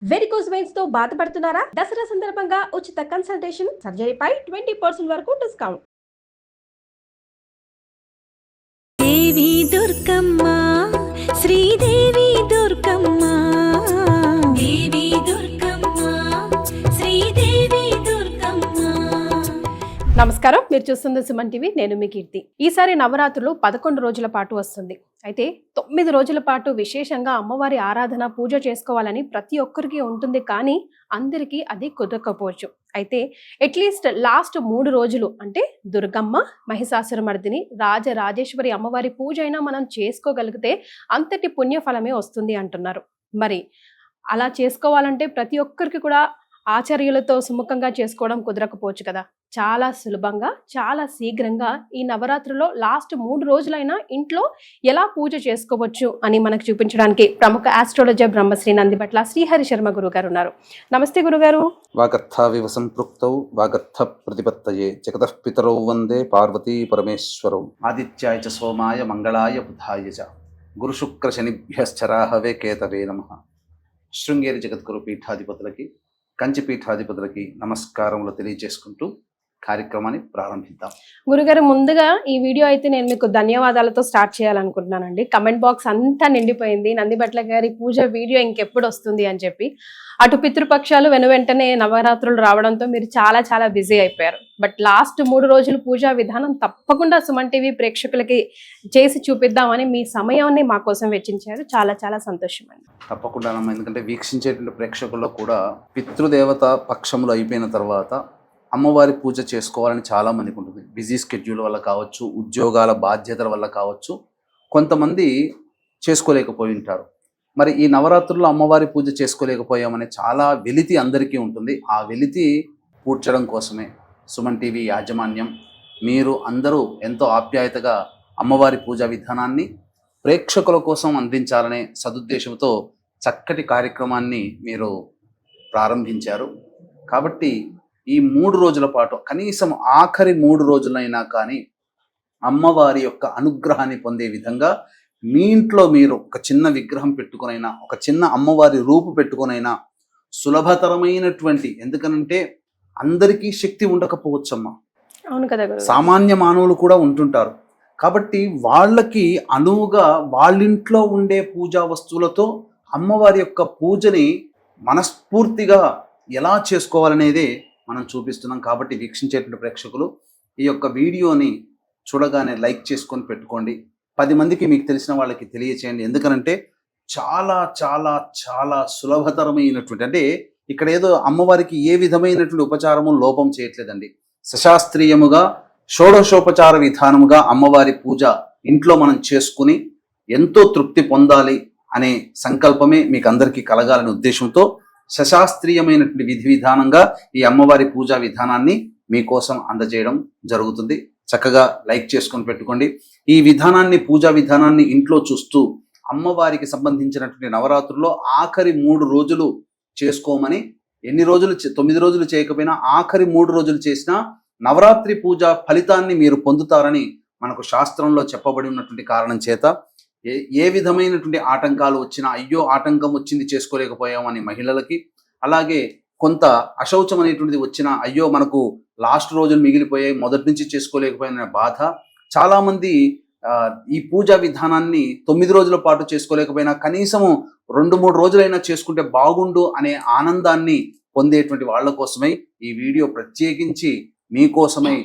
Varicose veins తో బాధపడుతున్నారా? దసరా సందర్భంగా ఉచిత కన్సల్టేషన్, సర్జరీపై 20% వరకు డిస్కౌంట్. దేవి దుర్గమ్మ, శ్రీదేవి దుర్గమ్మ, దేవి దుర్గమ్మ, శ్రీదేవి దుర్గమ్మ. నమస్కారం, మీరు చూస్తుంది సుమన్ టీవీ. నేను మీ కీర్తి. ఈసారి నవరాత్రులు 11 రోజుల పాటు వస్తుంది. అయితే 9 రోజుల పాటు విశేషంగా అమ్మవారి ఆరాధన, పూజ చేసుకోవాలని ప్రతి ఒక్కరికి ఉంటుంది. కానీ అందరికీ అది కుదరకపోవచ్చు. అయితే అట్లీస్ట్ లాస్ట్ 3 రోజులు అంటే దుర్గమ్మ, మహిషాసురమర్దిని, రాజరాజేశ్వరి అమ్మవారి పూజ అయినా మనం చేసుకోగలిగితే అంతటి పుణ్యఫలమే వస్తుంది అంటున్నారు. మరి అలా చేసుకోవాలంటే ప్రతి ఒక్కరికి కూడా ఆచార్యులతో సుముఖంగా చేసుకోవడం కుదరకపోవచ్చు కదా. చాలా సులభంగా, చాలా శీఘ్రంగా ఈ నవరాత్రిలో లాస్ట్ 3 రోజులైనా ఇంట్లో ఎలా పూజ చేసుకోవచ్చు అని మనకు చూపించడానికి ప్రముఖ ఆస్ట్రాలజర్ బ్రహ్మశ్రీ నందిబట్ల శ్రీహరి శర్మ గురువు గారు ఉన్నారు. నమస్తే గురుగారు. వాగర్థావివ సంపృక్తౌ వాగర్థ ప్రతిపత్తయే జగతః పితరౌ వందే పార్వతీ పరమేశ్వరౌ. ఆదిత్యాయ చ సోమాయ మంగళాయ బుధాయ చ గురు శుక్ర శనిభ్యశ్చరాహవే కేతవే నమః. శృంగేరి జగద్గురు పీఠాధిపతులకి, కంచి పీఠాధిపతులకి నమస్కారములు తెలియజేసుకుంటూ కార్యక్రమాన్ని ప్రారంభిద్దాం. గురుగారు, ముందుగా ఈ వీడియో అయితే నేను మీకు ధన్యవాదాలతో స్టార్ట్ చేయాలనుకుంటున్నానండి. కమెంట్ బాక్స్ అంతా నిండిపోయింది నందిబట్ల గారి పూజ వీడియో ఇంకెప్పుడు వస్తుంది అని చెప్పి. అటు పితృపక్షాలు వెనువెంటనే నవరాత్రులు రావడంతో మీరు చాలా చాలా బిజీ అయిపోయారు. బట్ లాస్ట్ 3 రోజులు పూజా విధానం తప్పకుండా సుమన్ టీవీ ప్రేక్షకులకి చేసి చూపిద్దామని మీ సమయాన్ని మా కోసం వెచ్చించారు. చాలా చాలా సంతోషం అండి. తప్పకుండా, ఎందుకంటే వీక్షించేటువంటి ప్రేక్షకుల్లో కూడా పితృదేవత పక్షములు అయిపోయిన తర్వాత అమ్మవారి పూజ చేసుకోవాలని చాలా మందికి ఉంటుంది. బిజీ స్కెడ్యూల్ వల్ల కావచ్చు, ఉద్యోగాల బాధ్యతల వల్ల కావచ్చు, కొంతమంది చేసుకోలేకపోయి ఉంటారు. మరి ఈ నవరాత్రుల్లో అమ్మవారి పూజ చేసుకోలేకపోయామనే చాలా వెలితి అందరికీ ఉంటుంది. ఆ వెలితి పూడ్చడం కోసమే సుమన్ టీవీ యాజమాన్యం, మీరు అందరూ ఎంతో ఆప్యాయతగా అమ్మవారి పూజా విధానాన్ని ప్రేక్షకుల కోసం అందించాలనే సదుద్దేశంతో చక్కటి కార్యక్రమాన్ని మీరు ప్రారంభించారు. కాబట్టి ఈ 3 రోజుల పాటు, కనీసం ఆఖరి 3 రోజులైనా కానీ అమ్మవారి యొక్క అనుగ్రహాన్ని పొందే విధంగా మీ ఇంట్లో మీరు ఒక చిన్న విగ్రహం పెట్టుకునైనా, ఒక చిన్న అమ్మవారి రూపు పెట్టుకునైనా, సులభతరమైనటువంటి, ఎందుకనంటే అందరికీ శక్తి ఉండకపోవచ్చమ్మా. అవును కదా, సామాన్య మానవులు కూడా ఉంటుంటారు. కాబట్టి వాళ్ళకి అనువుగా వాళ్ళింట్లో ఉండే పూజా వస్తువులతో అమ్మవారి యొక్క పూజని మనస్ఫూర్తిగా ఎలా చేసుకోవాలనేదే మనం చూపిస్తున్నాం. కాబట్టి వీక్షించేటువంటి ప్రేక్షకులు ఈ యొక్క వీడియోని చూడగానే లైక్ చేసుకొని పెట్టుకోండి. 10 మందికి మీకు తెలిసిన వాళ్ళకి తెలియచేయండి. ఎందుకనంటే చాలా చాలా చాలా సులభతరమైనటువంటి, అంటే ఇక్కడ ఏదో అమ్మవారికి ఏ విధమైనటువంటి ఉపచారము లోపం చేయట్లేదండి. సశాస్త్రీయముగా షోడశోపచార విధానముగా అమ్మవారి పూజ ఇంట్లో మనం చేసుకుని ఎంతో తృప్తి పొందాలి అనే సంకల్పమే మీకు అందరికీ కలగాలనే ఉద్దేశంతో శశాస్త్రీయమైనటువంటి విధి విధానంగా ఈ అమ్మవారి పూజా విధానాన్ని మీకోసం అందజేయడం జరుగుతుంది. చక్కగా లైక్ చేసుకొని పెట్టుకోండి. ఈ విధానాన్ని, పూజా విధానాన్ని ఇంట్లో చూస్తూ అమ్మవారికి సంబంధించినటువంటి నవరాత్రుల్లో ఆఖరి 3 రోజులు చేసుకోమని, ఎన్ని రోజులు 9 రోజులు చేయకపోయినా ఆఖరి 3 రోజులు చేసినా నవరాత్రి పూజ ఫలితాన్ని మీరు పొందుతారని మనకు శాస్త్రంలో చెప్పబడి ఉన్నటువంటి కారణం చేత ఏ విధమైనటువంటి ఆటంకాలు వచ్చినా, అయ్యో ఆటంకం వచ్చింది చేసుకోలేకపోయామని మహిళలకి, అలాగే కొంత అశౌచం అనేటువంటిది వచ్చినా, అయ్యో మనకు లాస్ట్ రోజులు మిగిలిపోయాయి, మొదటి నుంచి చేసుకోలేకపోయామనే బాధ, చాలామంది ఈ పూజా విధానాన్ని 9 రోజుల పాటు చేసుకోలేకపోయినా కనీసము 2-3 రోజులైనా చేసుకుంటే బాగుండు అనే ఆనందాన్ని పొందేటువంటి వాళ్ళ కోసమై ఈ వీడియో ప్రత్యేకించి మీకోసమై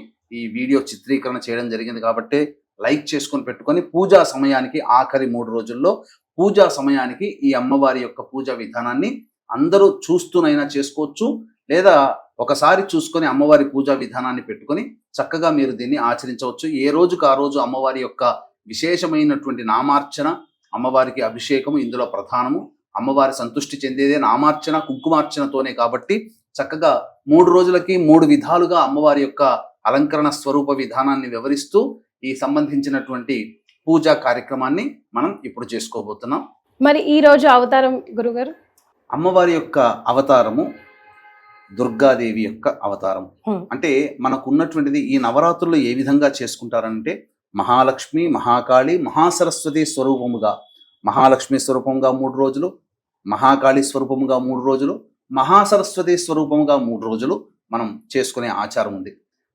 ఈ వీడియో చిత్రీకరణ చేయడం జరిగింది. కాబట్టి లైక్ చేసుకొని పెట్టుకొని పూజా సమయానికి, ఆఖరి 3 రోజుల్లో పూజా సమయానికి ఈ అమ్మవారి యొక్క పూజా విధానాన్ని అందరూ చూస్తూనైనా చేసుకోవచ్చు, లేదా ఒకసారి చూసుకొని అమ్మవారి పూజా విధానాన్ని పెట్టుకొని చక్కగా మీరు దీన్ని ఆచరించవచ్చు. ఏ రోజుకు ఆ రోజు అమ్మవారి యొక్క విశేషమైనటువంటి నామార్చన, అమ్మవారికి అభిషేకము ఇందులో ప్రధానము. అమ్మవారి సంతృష్టి చెందేదే నామార్చన, కుంకుమార్చనతోనే. కాబట్టి చక్కగా 3 రోజులకి 3 విధాలుగా అమ్మవారి యొక్క అలంకరణ స్వరూప విధానాన్ని వివరిస్తూ ఈ సంబంధించినటువంటి పూజా కార్యక్రమాన్ని మనం ఇప్పుడు చేసుకోబోతున్నాం. మరి ఈ రోజు అవతారం గురుగారు? అమ్మవారి యొక్క అవతారము దుర్గాదేవి యొక్క అవతారం. అంటే మనకు ఉన్నటువంటిది ఈ నవరాత్రులు ఏ విధంగా చేసుకుంటారంటే, మహాలక్ష్మి, మహాకాళి, మహాసరస్వతి స్వరూపముగా, మహాలక్ష్మి స్వరూపంగా 3 రోజులు, మహాకాళి స్వరూపముగా 3 రోజులు, మహాసరస్వతి స్వరూపముగా 3 రోజులు మనం చేసుకునే ఆచారం ఉంది.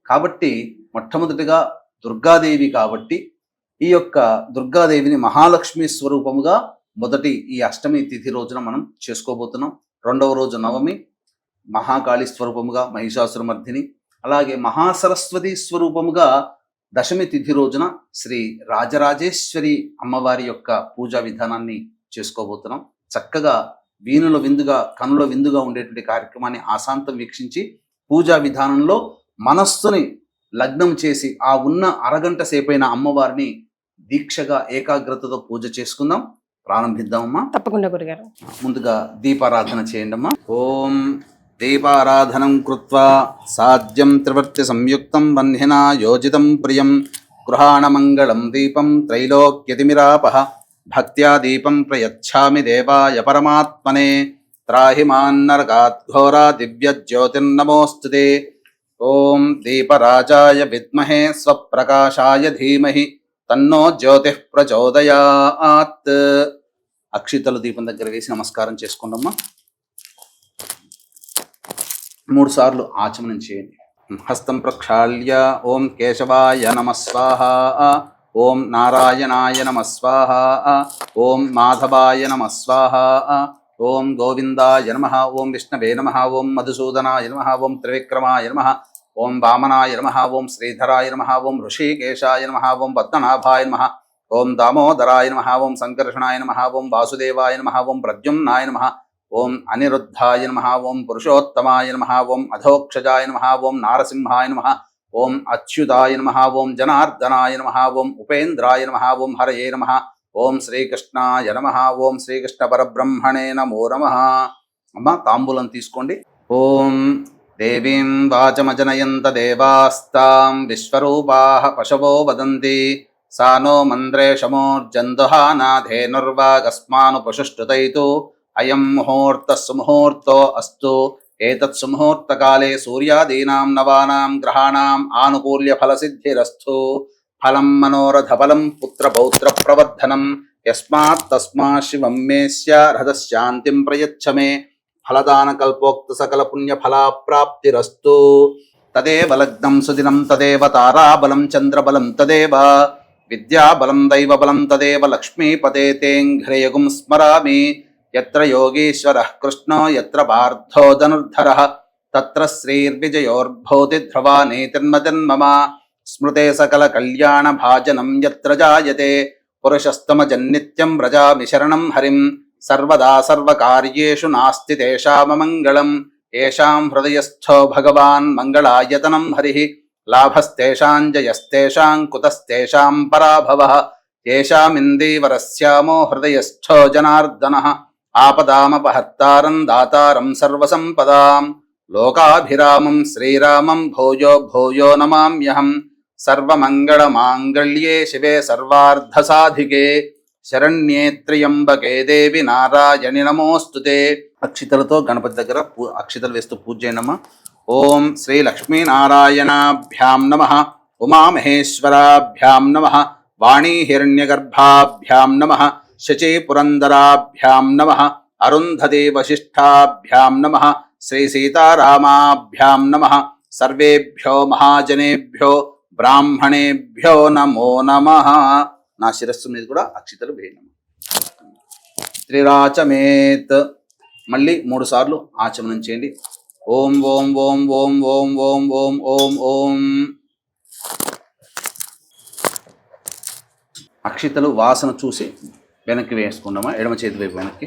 కాబట్టి మొట్టమొదటిగా దుర్గాదేవి కాబట్టి ఈ యొక్క దుర్గాదేవిని మహాలక్ష్మి స్వరూపముగా మొదటి ఈ అష్టమి తిథి రోజున మనం చేసుకోబోతున్నాం. రెండవ రోజు నవమి మహాకాళి స్వరూపముగా మహిషాసురమర్ధిని, అలాగే మహాసరస్వతి స్వరూపముగా దశమి తిథి రోజున శ్రీ రాజరాజేశ్వరి అమ్మవారి యొక్క పూజా విధానాన్ని చేసుకోబోతున్నాం. చక్కగా వీణుల విందుగా కనుల విందుగా ఉండేటువంటి కార్యక్రమాన్ని ఆశాంతం వీక్షించి పూజా విధానంలో మనస్సుని లగ్నం చేసి ఆ ఉన్న అరగంట సేపైన అమ్మవారిని దీక్షగా ఏకాగ్రతతో పూజ చేసుకుందాం. ప్రారంభిద్దామమ్మా. తప్పకుండా గురుగారు. ముందుగా దీపారాధన చేయండి అమ్మా. ఓం దీపారాధనం కృత్వా సాధ్యం త్రివర్తి సంయుక్తం బంధినా యోజితం ప్రియం గృహాణమంగళం దీపం త్రైలోక్యతిమిరాపః భక్త్యా దీపం ప్రయచ్ఛామి దేవాయ పరమాత్మనే త్రాహి మాన్నరకాత్ ఘోరా దివ్య జ్యోతిర్నమోస్తుతే. ఓం దీపరాజాయ విద్మహే స్వప్రకాశాయ ధీమహి తన్నో జ్యోతిః ప్రచోదయాత్. అక్షితలు దీపం దగ్గర వేసి నమస్కారం చేసుకోండమ్మా. 3 సార్లు ఆచమనం చేయండి. హస్తం ప్రక్షాళ్య ఓం కేశవాయ నమః స్వాహ, ఓం నారాయణాయ నమః స్వాహ, ఓం మాధవాయ నమః స్వాహ, ఓం గోవిందాయ నమః, ఓం విష్ణవే నమః, ఓం మధుసూదనాయ నమః, ఓం త్రివిక్రమాయ నమః, ఓం వామనాయ నమః, ఓం శ్రీధరాయ నమః, ఓం ఋషికేశాయ నమః, ఓం పద్మనాభాయ నమః, ఓం దామోదరాయ నమః, ఓం సంకర్షణాయ నమః, ఓం వాసుదేవాయ నమః, ఓం ప్రద్యుమ్నాయ నమః, ఓం అనిరుద్ధాయ నమః, ఓం పురుషోత్తమాయ నమః, ఓం అధోక్షజాయ నమః, ఓం నారసింహాయ నమః, ఓం అచ్యుతాయ నమః, ఓం జనార్దనాయ నమః, ఓం ఉపేంద్రాయ నమః, ఓం హరయే నమః, ఓం శ్రీకృష్ణాయ నమః, ఓం శ్రీకృష్ణ పరబ్రహ్మణే నమో నమః. అమ్మ తాంబూలం తీసుకోండి. ఓం దేవీం వాచమజనయంత దేవాస్తాం విశ్వరూపాః పశవో వదంతి సా నో మంత్రేషమోర్జందుహానాధేనుర్వాగస్మానుపశుష్టుతైతు అయం ముహూర్తః సుముహూర్తో అస్తు. ఏతత్ సుముహూర్తకాలే సూర్యాదీనాం నవానాం గ్రహాణాం ఆనుకూల్య ఫలసిద్ధిరస్తు. ఫలం మనోరథ ఫలం పుత్ర పౌత్ర ప్రవర్ధనం యస్మాత్ తస్మాత్ శివం మే స్యారథశాంతిం ప్రయచ్చ మే ఫలదాన కల్పోక్త సకల పుణ్య ఫలాప్రాప్తిరస్తు. తదేవ లగ్నం సుదినం తదేవ తారాబలం చంద్రబలం తదేవ విద్యాబలం దైవబలం తదేవ లక్ష్మీపదే తేంఘ్రయగుం స్మరామి. యత్ర యోగీశ్వరః కృష్ణో యత్ర పార్థో ధనుర్ధరః తత్ర శ్రీర్విజయోర్భూతి ధ్రువా నీతిర్మజన్మమ. స్మృతే సకల కళ్యాణ భాజనం యత్ర జాయతే పురుషస్తమజన్నిత్యం వ్రజామి శరణం హరిం. సర్వదా సర్వకార్యేషు నాస్తి తేషామమంగళం. ఏషాం హృదయస్థో భగవాన్ మంగళాయతనం హరిః. లాభస్తేషాం జయస్తేషాం కుతస్తేషాం పరాభవః. ఏషామిందీవరస్యామో హృదయస్థో జనార్దనః. ఆపదామపహర్తారం దాతారం సర్వసంపదాం. లోకాభిరామం శ్రీరామం భూయో భూయో నమామ్యహం. సర్వమంగళమాంగళ్యే శివే సర్వార్థసాధికే శరణ్యే త్ర్యంబకే దేవి నారాయణి నమోస్తుతే. అక్షితలతో గణపతి దగ్గర అక్షితలు వేస్తూ పూజ చేయండమ్మా. ఓం శ్రీ లక్ష్మీనారాయణాభ్యాం నమః, ఉమామహేశ్వరాభ్యాం నమః, వాణీ హిరణ్యగర్భాభ్యాం నమః, శచీ పురందరాభ్యాం నమః, అరుంధతి వశిష్ఠాభ్యాం నమః, శ్రీ సీతారామాభ్యాం నమః. సర్వేభ్యో మహాజనేభ్యో బ్రాహ్మణేభ్యో నమో నమః. నా శిరస్సు మీద కూడా అక్షితలు వేయడం. త్రిరాచమేత్. మళ్ళీ 3 సార్లు ఆచమనం చేయండి. ఓం ఓం ఓం ఓం ఓం ఓం ఓం ఓం ఓం. అక్షితలు వాసన చూసి వెనక్కి వేసుకున్నామా, ఎడమ చేతి వైపు వెనక్కి.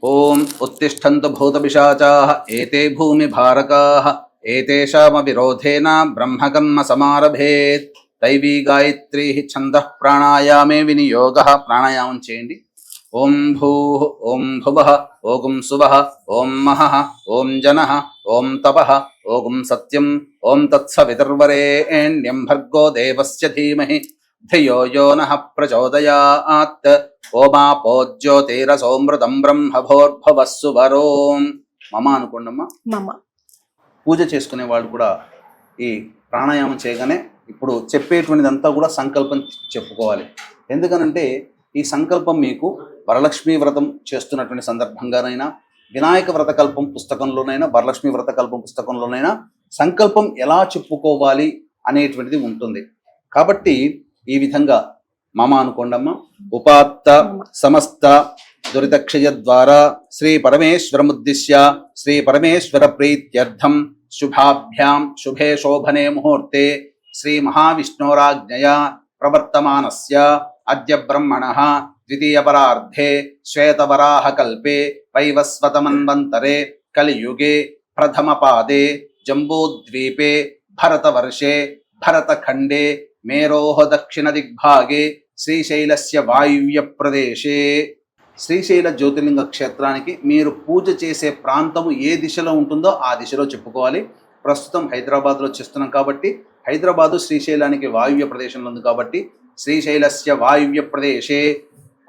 ఓం ఉత్తిష్టంతు భూతపిశాచాః ఏతే భూమి భారకాః ఏతేషామ విరోధేన బ్రహ్మకర్మ సమారభేత్. దైవీ గాయత్రీ ఛందః ప్రాణాయామే వినియోగః. ప్రాణాయామం చేయండి. ఓం భూః ఓం భువః ఓం సువః ఓం మహః ఓం జనః ఓం తపః ఓం సత్యం ఓం తత్సవితుర్వరేణ్యం భర్గో దేవస్య ధీమహి ధియో యో నః ప్రచోదయాత్. ఓమాపో జ్యోతిరసోమృతం బ్రహ్మభోర్భవస్సు వరోం. మమ అనుకోండమ్మా. మమ. పూజ చేసుకునే వాళ్ళు కూడా ఈ ప్రాణాయామం చేయగానే ఇప్పుడు చెప్పేటువంటిదంతా కూడా సంకల్పం చెప్పుకోవాలి. ఎందుకనంటే ఈ సంకల్పం మీకు వరలక్ష్మీ వ్రతం చేస్తున్నటువంటి సందర్భంగానైనా, వినాయక వ్రతకల్పం పుస్తకంలోనైనా, వరలక్ష్మీ వ్రతకల్పం పుస్తకంలోనైనా సంకల్పం ఎలా చెప్పుకోవాలి అనేటువంటిది ఉంటుంది. కాబట్టి ఈ విధంగా మమ అనుకోండమ్మ. ఉపాత్త సమస్త దురితక్షయ ద్వారా శ్రీ పరమేశ్వరముద్దిశ్య శ్రీ పరమేశ్వర ప్రీత్యర్థం శుభాభ్యాం శుభే శోభనే ముహూర్తే శ్రీ మహావిష్ణోరాజ్ఞయా ప్రవర్తమానస్య అద్య బ్రహ్మణః ద్వితీయపరార్ధే శ్వేతవరాహకల్పే వైవస్వతమన్వంతరే కలియుగే ప్రథమపాదే జంబూద్వీపే భరతవర్షే భరతఖండే మేరోః దక్షిణ దిగ్భాగే శ్రీశైలస్య వాయువ్య ప్రదేశే. శ్రీశైల జ్యోతిర్లింగ క్షేత్రానికి మీరు పూజ చేసే ప్రాంతము ఏ దిశలో ఉంటుందో ఆ దిశలో చెప్పుకోవాలి. ప్రస్తుతం హైదరాబాద్లో చేస్తున్నాం కాబట్టి హైదరాబాదు శ్రీశైలానికి వాయువ్య ప్రదేశంలో ఉంది కాబట్టి శ్రీశైలస్య వాయువ్య ప్రదేశే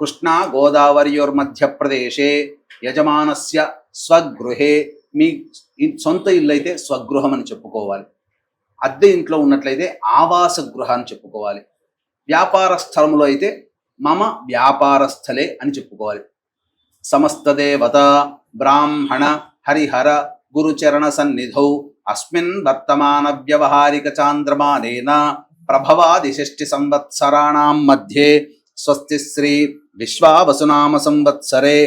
కృష్ణా గోదావరియోర్మధ్య ప్రదేశే యజమానస్య స్వగృహే. మీ సొంత ఇల్లు అయితే స్వగృహం అని చెప్పుకోవాలి. అద్దె ఇంట్లో ఉన్నట్లయితే ఆవాస గృహ అని చెప్పుకోవాలి. వ్యాపార స్థలంలో అయితే మమ వ్యాపార స్థలే అని చెప్పుకోవాలి. సమస్త దేవత బ్రాహ్మణ హరిహర గురుచరణ సన్నిధౌ అస్మిన్ వర్తమాన వ్యవహారిక చాంద్రమానేన ప్రభవాది 6 సంవత్సరాణాం మధ్యే స్వస్తి శ్రీ విశ్వావసునామ సంవత్సరే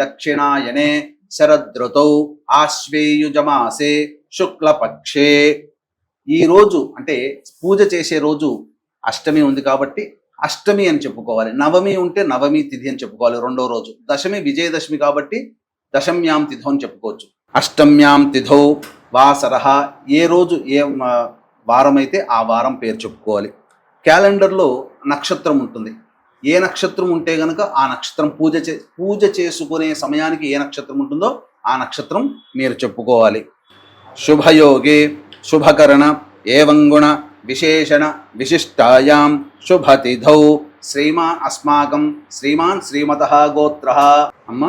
దక్షిణాయనే శరదృతౌ ఆశ్వేయుజమాసే శుక్లపక్షే. ఈ రోజు అంటే పూజ చేసే రోజు అష్టమి ఉంది కాబట్టి అష్టమి అని చెప్పుకోవాలి. నవమి ఉంటే నవమి తిథి అని చెప్పుకోవాలి రెండో రోజు. దశమి విజయదశమి కాబట్టి దశమ్యాం తిథో అని చెప్పుకోవచ్చు. అష్టమ్యాం తిథౌ వాసరః. ఏ రోజు ఏ వారం అయితే ఆ వారం పేరు చెప్పుకోవాలి. క్యాలెండర్లో నక్షత్రం ఉంటుంది. ఏ నక్షత్రం ఉంటే గనక ఆ నక్షత్రం పూజ చేసుకునే సమయానికి ఏ నక్షత్రం ఉంటుందో ఆ నక్షత్రం మీరు చెప్పుకోవాలి. శుభయోగే శుభకరణ ఏవంగుణ విశేషణ విశిష్టాయాం శుభతిథౌ అస్మాకం శ్రీమాన్ శ్రీమతః గోత్రః. అమ్మ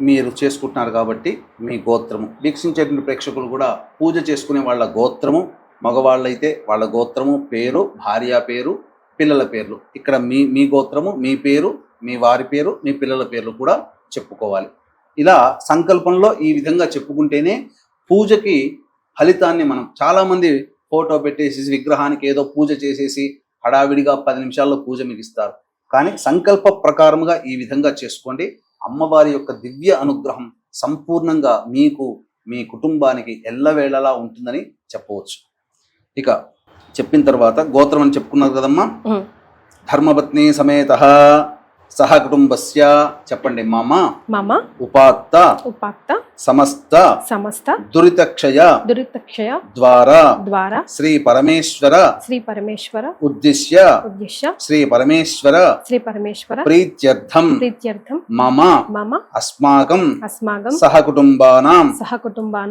మీరు చేసుకుంటున్నారు కాబట్టి మీ గోత్రము, వీక్షించేటువంటి ప్రేక్షకులు కూడా పూజ చేసుకునే వాళ్ళ గోత్రము, మగవాళ్ళైతే వాళ్ళ గోత్రము, పేరు, భార్య పేరు, పిల్లల పేర్లు. ఇక్కడ మీ గోత్రము, మీ పేరు, మీ వారి పేరు, మీ పిల్లల పేర్లు కూడా చెప్పుకోవాలి. ఇలా సంకల్పంలో ఈ విధంగా చెప్పుకుంటేనే పూజకి ఫలితాన్ని మనం చాలామంది ఫోటో పెట్టేసి విగ్రహానికి ఏదో పూజ చేసేసి హడావిడిగా 10 నిమిషాల్లో పూజ మిగిస్తారు. కానీ సంకల్ప ప్రకారముగా ఈ విధంగా చేసుకోండి. అమ్మవారి యొక్క దివ్య అనుగ్రహం సంపూర్ణంగా మీకు మీ కుటుంబానికి ఎల్లవేళలా ఉంటుందని చెప్పవచ్చు. ఇక చెప్పిన తర్వాత గోత్రం అని చెప్పుకున్నారు కదమ్మా. ధర్మపత్ని సమేత సహ కుటుంబస్య చెప్పండి. మమ మమ ఉపాత్త ఉపాత్త సమస్త సమస్త దురితక్షయ దురితక్షయ ద్వారా ద్వారా శ్రీ పరమేశ్వర ఉద్దిశ్య శ్రీ పరమేశ్వర ప్రీత్యర్థం మమ మమ అస్మాకం అస్మాకం సహ కుటుంబానాం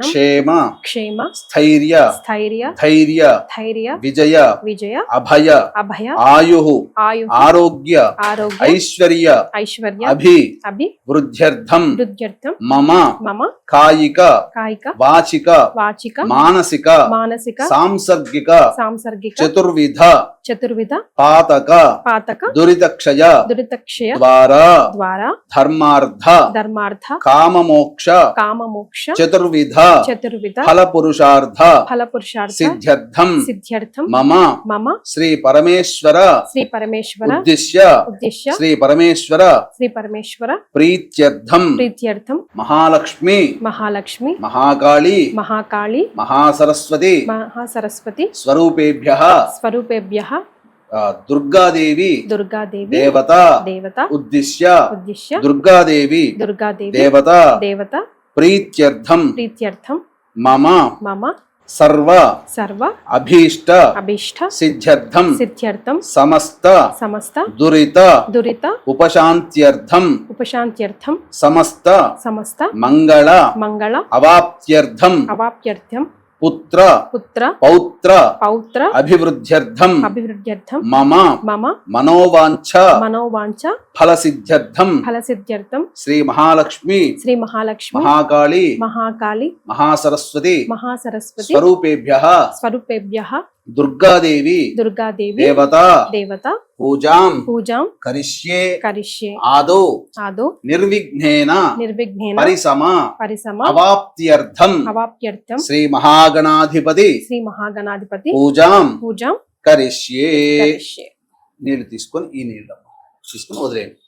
క్షేమ క్షేమ స్థైర్య స్థైర్య ధైర్య ధైర్య విజయ విజయ అభయ అభయ ఆయుః ఆయు ఆరోగ్య ఆరోగ్య ఐశ్వర్య ఐశ్వర్య అభి అభి వృద్ధ్యర్థం వృద్ధ్యర్థం మమ మమ కాయిక కాయిక వాచిక వాచిక మానసిక మానసిక సాంసర్గిక సాంసర్గిక చతుర్విధ చతుర్విధ పాతక పాతక దురితక్షయ దురితక్షయ ద్వారా ద్వారా ధర్మార్థ ధర్మార్థ కామమోక్ష కామమోక్ష చతుర్విధ చతుర్విధ ఫలపురుషార్థ ఫలపురుషార్థ సిద్ధ్యర్థం సిద్ధ్యర్థం మమ మమ శ్రీ పరమేశ్వర ఉద్దిశ్య శ్రీ పరమేశ్వర ప్రీత్యర్థం మహాలక్ష్మి మహాకాళి మహాసరస్వతి స్వరూపేభ్యః దుర్గాదేవి దేవత ఉద్దిశ్య దుర్గాదేవి దేవత ప్రీత్యర్థం మమ సర్వ అభీష్ట సిద్ధ్యర్థం సమస్త దురిత ఉపశాంత్యర్థం సమస్త మంగళ అవాప్త్యర్థం పుత్ర పౌత్ర అభివృద్ధ్యర్థం మమ మనోవాంఛ ఫలసిద్ధ్యర్థం శ్రీ మహాలక్ష్మి మహాకాళి మహాసరస్వతి స్వరూపేభ్యః దుర్గాదేవి దుర్గాదేవి దేవత దేవత పూజాం పూజాం కరిష్యే కరిష్యే ఆదో ఆదో నిర్విఘ్నేన నిర్విఘ్నేన పరిసమ అవాప్త్యర్థం అవాప్త్యర్థం శ్రీ మహాగణాధిపతి శ్రీ మహాగణాధిపతి పూజాం పూజాం కరిష్యే. కరిష్యే. నీళ్లు తీసుకొని ఈ నీళ్ళు తీసుకొని వదిలేయండి.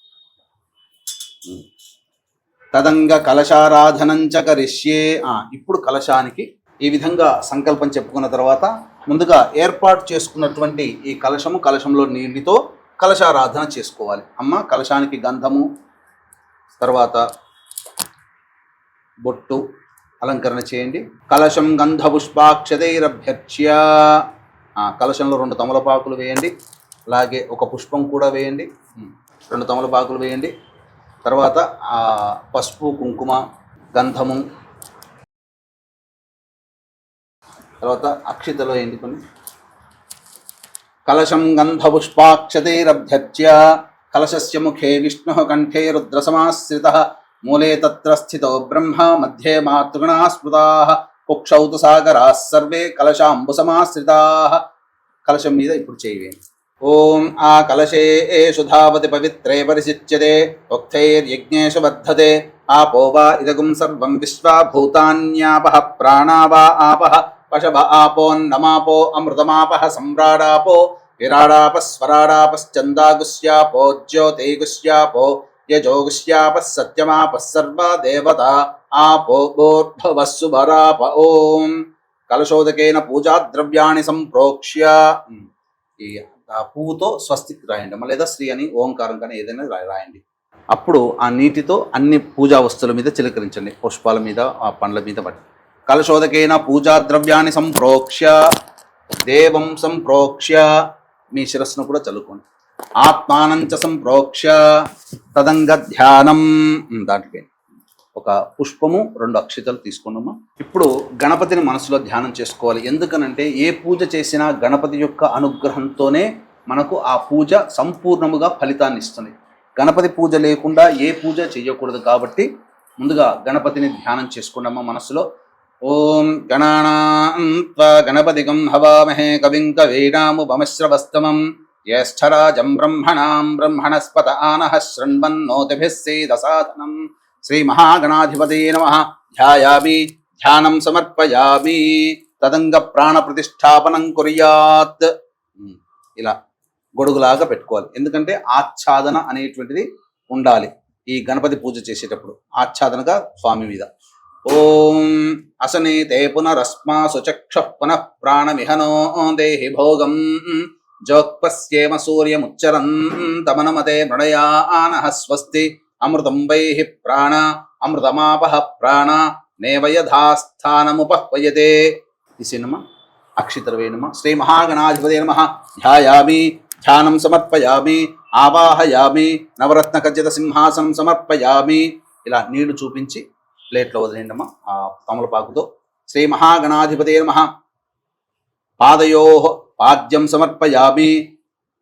తదంగ కలశారాధనంచ కరిష్యే. ఇప్పుడు కలశానికి ఈ విధంగా సంకల్పం చెప్పుకున్న తర్వాత ముందుగా ఏర్పాటు చేసుకున్నటువంటి ఈ కలశంలో నీటితో కలశారాధన చేసుకోవాలి. అమ్మ కలశానికి గంధము, తర్వాత బొట్టు అలంకరణ చేయండి. కలశం గంధ పుష్పాక్షతైరభ్యర్చ్య. కలశంలో 2 తమలపాకులు వేయండి. అలాగే ఒక పుష్పం కూడా వేయండి. 2 తమలపాకులు వేయండి. తర్వాత పసుపు, కుంకుమ, గంధము, తర్వాత అక్షితలో ఎండుకొని కలశం గంధ పుష్పాక్షతైరభ్యర్చ్య. కలశస్య ముఖే విష్ణుః కంఠే రుద్రసమాశ్రితః మూలే తత్ర స్థితో బ్రహ్మ మధ్యే మాతృగణాః స్మృతాః కుక్షౌ తు సాగరాः సర్వే కలశాంబు సమాశ్రితాః. కలశం మీద ఇప్పుడు చేయవేయండి. ఓం ఆ కలశేషు ధావతి పవిత్రే పరిశిచ్యతే ఉక్తైర్యజ్ఞేషు వర్ధతే ఆపో వా ఇదగుం సర్వం విశ్వా భూతాన్యాపః ప్రాణా వా ఆపః పశవ ఆపోన్నమాపో అమృతమాపః సమ్రాడాపో విరాడాప స్వరాడాపశ్చందాగుష్యాపో జ్యోతిగుష్యాపో యజోగుష్యాప సత్యమాప సర్వా దేవతా ఆపో భోర్భవస్సు భరాప. ఓం కలశోదకేన పూజా ద్రవ్యాన్ని సంప్రోక్ష్య. ఈ పువ్వుతో స్వస్తిక్ రాయండి, లేదా శ్రీ అని ఓంకారం కానీ ఏదైనా రాయండి. అప్పుడు ఆ నీటితో అన్ని పూజా వస్తువుల మీద చిలకరించండి, పుష్పాల మీద, ఆ పండ్ల మీద పట్టి. కలశోదకేన పూజా ద్రవ్యాన్ని సంప్రోక్ష్య దేవం సంప్రోక్ష్య. మీ శిరస్సును కూడా చల్లుకోండి. ఆత్మానంచ సంప్రోక్ష్య తదంగ ధ్యానం. దాంట్లో ఒక పుష్పము 2 అక్షితలు తీసుకున్నామా. ఇప్పుడు గణపతిని మనసులో ధ్యానం చేసుకోవాలి. ఎందుకనంటే ఏ పూజ చేసినా గణపతి యొక్క అనుగ్రహంతోనే మనకు ఆ పూజ సంపూర్ణముగా ఫలితాన్ని ఇస్తుంది. గణపతి పూజ లేకుండా ఏ పూజ చేయకూడదు. కాబట్టి ముందుగా గణపతిని ధ్యానం చేసుకున్నామా మనసులో. ఓం గణానాం త్వా గణపతిగం హవామహే కవిం కవీనాముపమశ్రవస్తమం జ్యేష్ఠరాజం బ్రహ్మణాం బ్రహ్మణస్పత ఆనః శృణ్వన్నోతిభిः సేదసాదనం. శ్రీ మహాగణాధిపతయే నమః. ధ్యాయామి, ధ్యానం సమర్పయామి. తదంగ ప్రాణ ప్రతిష్టాపనం కుర్యాత్. ఇలా గొడుగులాగా పెట్టుకోవాలి. ఎందుకంటే ఆచ్ఛాదన అనేటువంటిది ఉండాలి ఈ గణపతి పూజ చేసేటప్పుడు, ఆచ్ఛాదనగా స్వామి మీద. ఓం అసనీతే పునరస్మాసు చక్షుః పునః ప్రాణమిహనో దేహి భోగం జోక్పస్యేమ సూర్యముచ్చరం తమనమతే మృణయానః స్వస్తి అమృతం వైహి ప్రాణ అమృతమాపః ప్రాణ నేవయథాస్థానముపహ్వయతే. తీసేనమ్మా, అక్షితలు వేయనమ్మా. శ్రీ మహాగణాధిపతే నమః. ధ్యాయామి, ధ్యానం సమర్పయామి, ఆవాహయామి, నవరత్న ఖచ్చిత సింహాసనం సమర్పయామి. ఇలా నీళ్లు చూపించి ప్లేట్లో వదిలేండమ్మా ఆ తమలపాకుతో. శ్రీ మహాగణాధిపతే నమః. పాదయోః పాద్యం సమర్పయామి,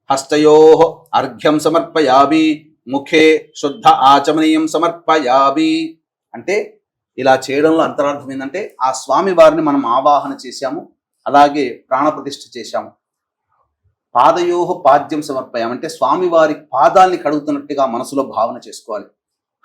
హస్తయోః అర్ఘ్యం సమర్పయామి, ముఖే శుద్ధ ఆచమనీయం సమర్పయామి. అంటే ఇలా చేయడంలో అంతరార్థం ఏంటంటే ఆ స్వామి వారిని మనం ఆవాహన చేశాము, అలాగే ప్రాణప్రతిష్ఠ చేశాము. పాదయోః పాద్యం సమర్పయామి అంటే స్వామి వారి పాదాల్ని కడుగుతున్నట్టుగా మనసులో భావన చేసుకోవాలి.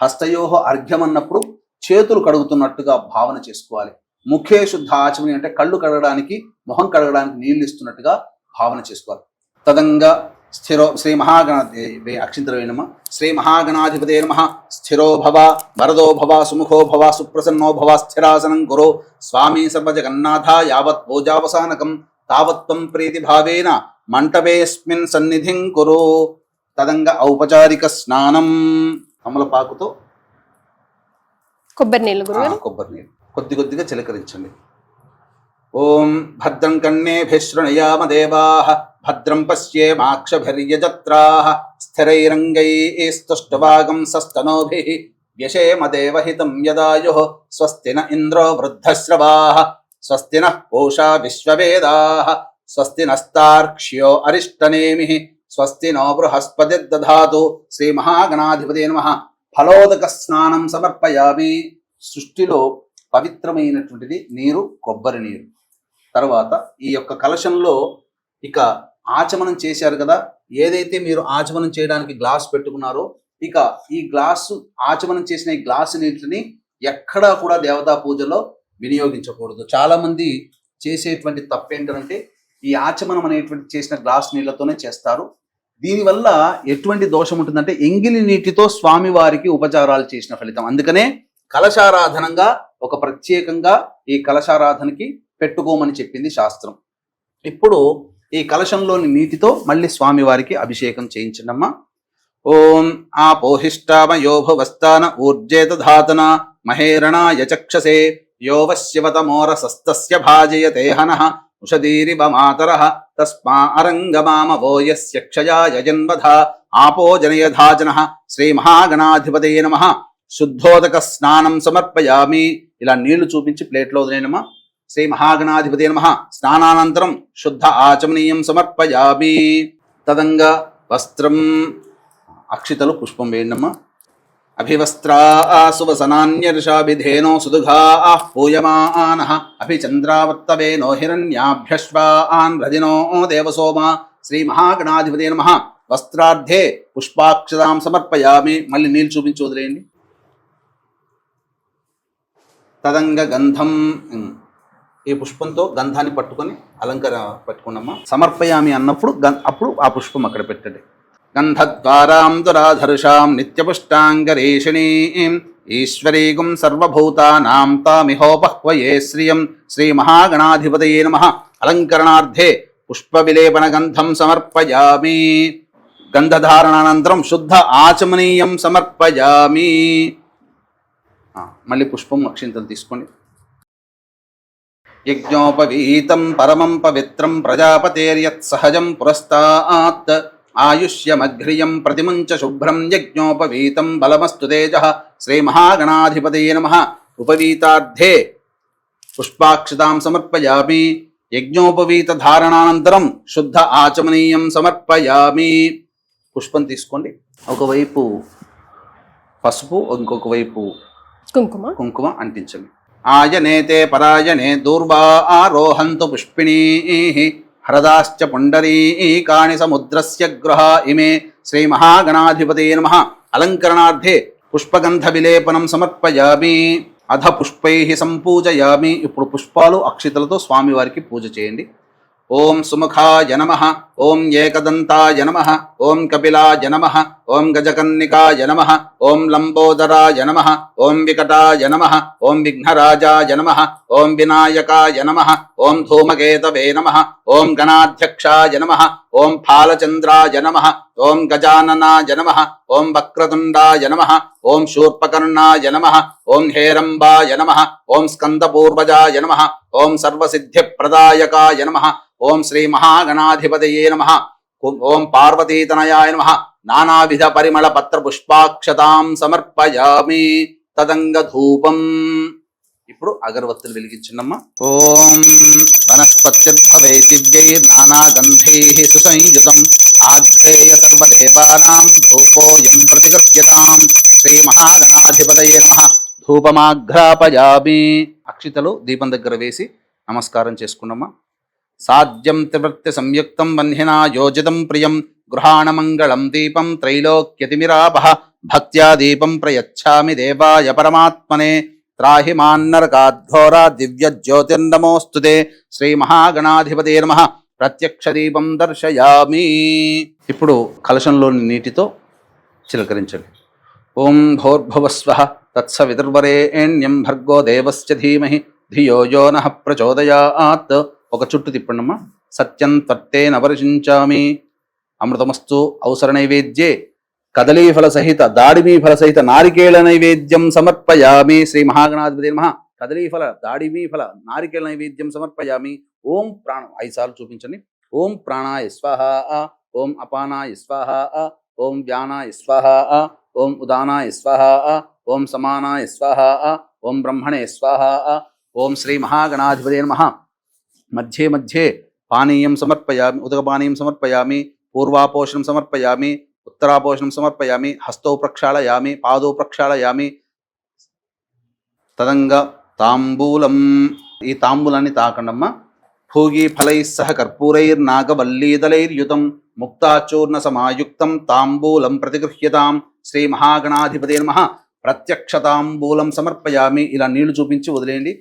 హస్తయోః అర్ఘ్యం అన్నప్పుడు చేతులు కడుగుతున్నట్టుగా భావన చేసుకోవాలి. ముఖే శుద్ధ ఆచమని అంటే కళ్ళు కడగడానికి, మొహం కడగడానికి నీళ్లు ఇస్తున్నట్టుగా భావన చేసుకోవాలి. తదంగా స్థిరో శ్రీ మహాగణాధిపతి అక్షింతరవేణమ. శ్రీ మహాగణాధిపతే నమః. స్థిరో భవ, వరదో భవ, సుముఖో భవ, సుప్రసన్నో భవ, స్థిరాసనం గురో. స్వామి సర్వజగన్నాథ యావత్ పూజావసానకం తావత్వం ప్రీతిభావేన మంటపేస్మిన్ సన్నిధిం కురు. తదంగ ఔపచారిక స్నానం. కమలపాకుతో కొబ్బరి నీళ్ళు గురుగారు. కొబ్బరి నీళ్ళు కొద్ది కొద్దిగా చిలకరించండి. ఓం భద్రం కన్నేభిః శృణుయామ దేవాః భద్రం పశ్యేమాక్షభిర్యజత్రాః స్థిరైరంగైస్తుష్టవాగం సస్తనోభిః వ్యశేమ దేవహితం యదాయుః స్వస్తి న ఇంద్రో వృద్ధశ్రవాః స్వస్తి నః పూషా విశ్వవేదాః స్వస్తి నస్తార్క్ష్యో అరిష్టనేమిః స్వస్తి నో బృహస్పతిర్దధాతు. శ్రీ మహాగణాధిపతే నమః. ఫలోదక స్నానం సమర్పయామి. సృష్టిలో పవిత్రమైనటువంటిది నీరు, కొబ్బరి నీరు. తర్వాత ఈ యొక్క కలశంలో ఇక ఆచమనం చేశారు కదా, ఏదైతే మీరు ఆచమనం చేయడానికి గ్లాస్ పెట్టుకున్నారో ఇక ఈ గ్లాసు ఆచమనం చేసిన ఈ గ్లాసు నీటిని ఎక్కడా కూడా దేవతా పూజలో వినియోగించకూడదు. చాలా మంది చేసేటువంటి తప్పు ఏంటంటే ఈ ఆచమనం అనేటువంటి చేసిన గ్లాస్ నీళ్లతోనే చేస్తారు. దీనివల్ల ఎటువంటి దోషం ఉంటుందంటే ఎంగిలి నీటితో స్వామివారికి ఉపచారాలు చేసిన ఫలితం. అందుకనే కలశారాధనంగా ఒక ప్రత్యేకంగా ఈ కలశారాధనకి పెట్టుకోమని చెప్పింది శాస్త్రం. ఇప్పుడు ఈ కలశంలోని నీటితో మళ్ళీ స్వామివారికి అభిషేకం చేయించండమ్మా. ఓం ఆపోహిష్టామయోభవస్థాన ఊర్జేత ధాతన మహేరణాయ చక్షసే యోవశివతమోరసస్తస్య భాజయతే హనః ఉషదీరివ మాతరః తస్మా అరంగమామవో యస్య క్షయాయ జన్మధ ఆపో జనయధాజనః శ్రీ మహాగణాధిపతయే నమః. శుద్ధోదక స్నానం సమర్పయామి. ఇలా నీళ్లు చూపించి ప్లేట్లో వదిలేనమ్మా. శ్రీ మహాగణాధిపతయే నమః. స్నానానంతరం శుద్ధ ఆచమనీయం సమర్పయామి. తదంగా వస్త్రం అక్షితలు పుష్పం వేయండమ్మా. అభివస్త్రా సువసనాన్యర్షాభిధేనో సుదుఘాః పూయమానః అభిచంద్రావర్తవేనో హిరణ్యాభ్యశ్వాన్ రజినో దేవసోమ. శ్రీ మహాగణాధిపతయే నమః. వస్త్రార్థే పుష్పాక్షతాం సమర్పయామి. మళ్ళీ నీళ్ళు చూపించి వదిలేయండి. తదంగ గంధం, ఈ పుష్పంతో గంధాన్ని పట్టుకొని పట్టుకున్నమ్మా. సమర్పయామి అన్నప్పుడు అప్పుడు ఆ పుష్పం అక్కడ పెట్టండి. గంధద్వారాం దురాధర్షాం నిత్యపుష్టాంగరేషిణీం ఈశ్వరీగుం సర్వభూతానాం తామిహోపహ్వయే శ్రియం. శ్రీ మహాగణాధిపతయే నమః. అలంకరణార్థే పుష్పవిలేపన గంధం సమర్పయామి. గంధధారణానంతరం శుద్ధ ఆచమనీయం సమర్పయామి. మళ్ళీ పుష్పం అక్షింతలు తీసుకోండి. యజ్ఞోపవీతం పరమం పవిత్రం ప్రజాపతేర్యత్ సహజం పురస్తాత్ ఆయుష్యమఘ్రియం ప్రతిముంచ శుభ్రం యజ్ఞోపవీతం బలమస్తు తేజః. శ్రీ మహాగణాధిపతయే నమః. ఉపవీతార్థే పుష్పాక్షతాం సమర్పయామి. యజ్ఞోపవీత ధారణానంతరం శుద్ధ ఆచమనీయం సమర్పయామి. పుష్పం తీసుకోండి. ఒకవైపు పసుపు, ఇంకొక వైపు కుంకుమ అంటించండి. ఆయనేతే పరాయణే దూర్వా ఆరోహంతు పుష్పిణీః హ్రదాశ్చ పుండరీకాని సముద్రస్య గృహ ఇమే. శ్రీ మహాగణాధిపతయే నమః. అలంకరణార్థే పుష్పగంధ విలేపనం సమర్పయామి. అధ పుష్పైః సంపూజయామి. ఇప్పుడు పుష్పాలు అక్షితలతో స్వామివారికి పూజ చేయండి. ఓం సుముఖాయ నమః. ఓం ఏకదంతాయ నమః. ఓం కపిలాయ నమః. ఓం గజకన్నికాయ నమః. ఓం లంబోదరాయ నమః. ఓం వికటాయ నమః. ఓం విఘ్నరాజాయ నమః. ఓం వినాయకాయ నమః. ఓం ధూమకేతవే నమః. ఓం గణాధ్యక్షాయ నమః. ఓం ఫాలచంద్రాయ నమః. ఓం గజాననాయ నమః. ఓం వక్రతుండాయ నమః. ఓం శూర్పకర్ణాయ నమః. ఓం హేరంబాయ నమః. ఓం స్కందపూర్వజాయ నమః. ఓం సర్వసిద్ధిప్రదాయకాయ నమః. ఓం శ్రీ మహాగణాధిపతయే నమః. ఓం పార్వతీతనయాయ నమః. నానావిధ పరిమళ పత్ర పుష్పాక్షతాం సమర్పయామి. తదంగ ధూపం. ఇప్పుడు అగరవత్తులు వెలిగించున్నమ్మా. ఓం వనస్పత్యుద్భవే దివ్యైర్నానాగంధైః సుసంయుతం ఆఘ్రేయ సర్వదేవానాం ధూపోయం ప్రతిగృహ్యతాం. శ్రీ మహాగణాధిపతయే నమః. ధూపమాఘ్రాపయామి. అక్షితలు దీపం దగ్గర వేసి నమస్కారం చేసుకున్నమ్మా. సాధ్యం త్రివృత్తి సంయుక్తం వన్హినా యోజితం ప్రియం గృహాణమంగళం దీపం త్రైలోక్యతిమిరాపః. భక్త్యా దీపం ప్రయచ్ఛామి దేవాయ పరమాత్మనే. త్రాహి మాన్నరకాద్ఘోరా దివ్య జ్యోతిర్నమోస్తుతే. శ్రీ మహాగణాధిపతయే నమః. ప్రత్యక్ష దీపం దర్శయామి. ఇప్పుడు కలశంలోని నీటితో చిలకరించండి. ఓం భోర్భువస్వః తత్సవితుర్వరేణ్యం భర్గో దేవస్య ధీమహి ధియో యో నః ప్రచోదయాత్. ఒక చుట్టు తిప్పండమ్మా. సత్యం త్వర్తేన వర్షించామి. అమృతమస్తు. అవసర నైవేద్యే కదలీఫల సహిత దాడిమీ ఫల సహిత నారికేళ నైవేద్యం సమర్పయామి. శ్రీ మహాగణాధిపతయే నమః. కదలీఫల దాడిమీ ఫల నారికేళ నైవేద్యం సమర్పయామి. ఓం ప్రాణం 5 సార్లు చూపించండి. ఓం ప్రాణాయ స్వాహ. ఓం అపానాయ స్వాహ. ఓం వ్యానాయ స్వాహ. ఓం ఉదానాయ స్వాహ. ఓం సమానాయ స్వాహ. ఓం బ్రహ్మణే స్వాహ. ఓం శ్రీ మహాగణాధిపతయే నమః. మధ్యే మధ్యే పానీయం సమర్పయామి. ఉదకపానీయం సమర్పయామి. పూర్వాపోషణం సమర్పయామి. ఉత్తరాపోషణం సమర్పయామి. హస్తౌ ప్రక్షాళయామి. పాదౌ ప్రక్షాళయామి. తదంగా తాంబూలం. ఈ తాంబూలాన్ని తాకండమ్మా. భోగి ఫలైः సహ కర్పూరైర్నాగవల్లీదలైర్యుతం ముక్తాచూర్ణ సమాయుక్తం తాంబూలం ప్రతిగృహ్యతాం. శ్రీ మహాగణాధిపతే నమః. ప్రత్యక్ష తాంబూలం సమర్పయామి. ఇలా నీళ్లు చూపించి వదిలేయండి.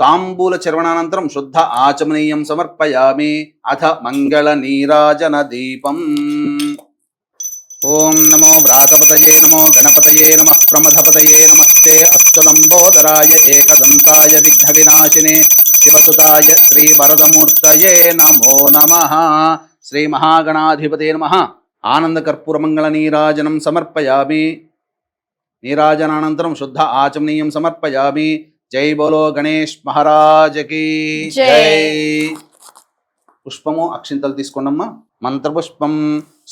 తాంబూల చర్వణానంతరం శుద్ధ ఆచమనీయం సమర్పయామి. అథ మంగళ నీరాజన దీపం. ఓం నమో వ్రాతపతయే నమో గణపతయే నమః ప్రమథపతయే నమస్తే అస్తు లంబోదరాయ ఏకదంతాయ విఘ్న వినాశినే శివసుతాయ శ్రీ వరదమూర్తయే నమో నమః. శ్రీ మహాగణాధిపతే నమః. ఆనంద కర్పూర మంగళ నీరాజనం సమర్పయామి. నీరాజనానంతరం శుద్ధ ఆచమనీయం సమర్పయామి. జై బోలో గణేష్ మహారాజకి జై. జై. పుష్పము అక్షింతలు తీసుకోండమ్మా. మంత్రపుష్పం.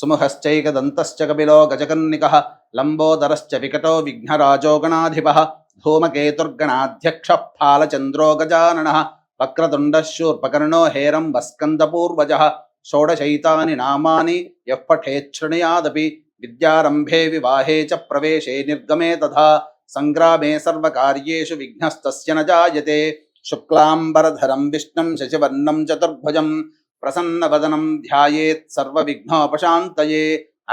సుముఖశ్చైకదంతశ్చ కపిలో గజకర్ణికః లంబోదరశ్చ వికటో విఘ్నరాజో గణాధిపః ధూమకేతుర్గణాధ్యక్షః ఫాలచంద్రో గజాననః వక్రతుండః శూర్పకర్ణో హేరంబస్కందపూర్వజः షోడశైతాని నామాని యః పఠేత్ శృణుయాదపి విద్యారంభే వివాహే చ ప్రవేశే నిర్గమే తథా సంగ్రామే సర్వకార్యేషు విఘ్నస్తస్య న జాయతే. శుక్లాంబరధరం విష్ణుం శశివర్ణం చతుర్భుజం ప్రసన్నవదనం ధ్యాయేత్ సర్వవిఘ్నోపశాంతయే.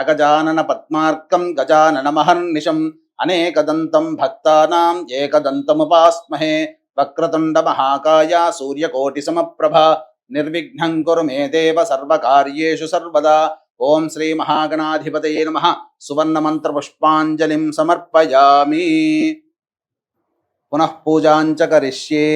అగజానన పద్మార్కం గజాననమహర్నిశం అనేకదంతం భక్తానాం ఏకదంతముపాస్మహే. వక్రతుండ మహాకాయ సూర్యకోటి సమప్రభ నిర్విఘ్నం కురు మే దేవ సర్వకార్యేషు సర్వదా. ఓం శ్రీ మహాగణాధిపతయే నమః. సువర్ణ మంత్ర పుష్పాంజలిం సమర్పయామి. పునః పూజాంచ కరిష్యే.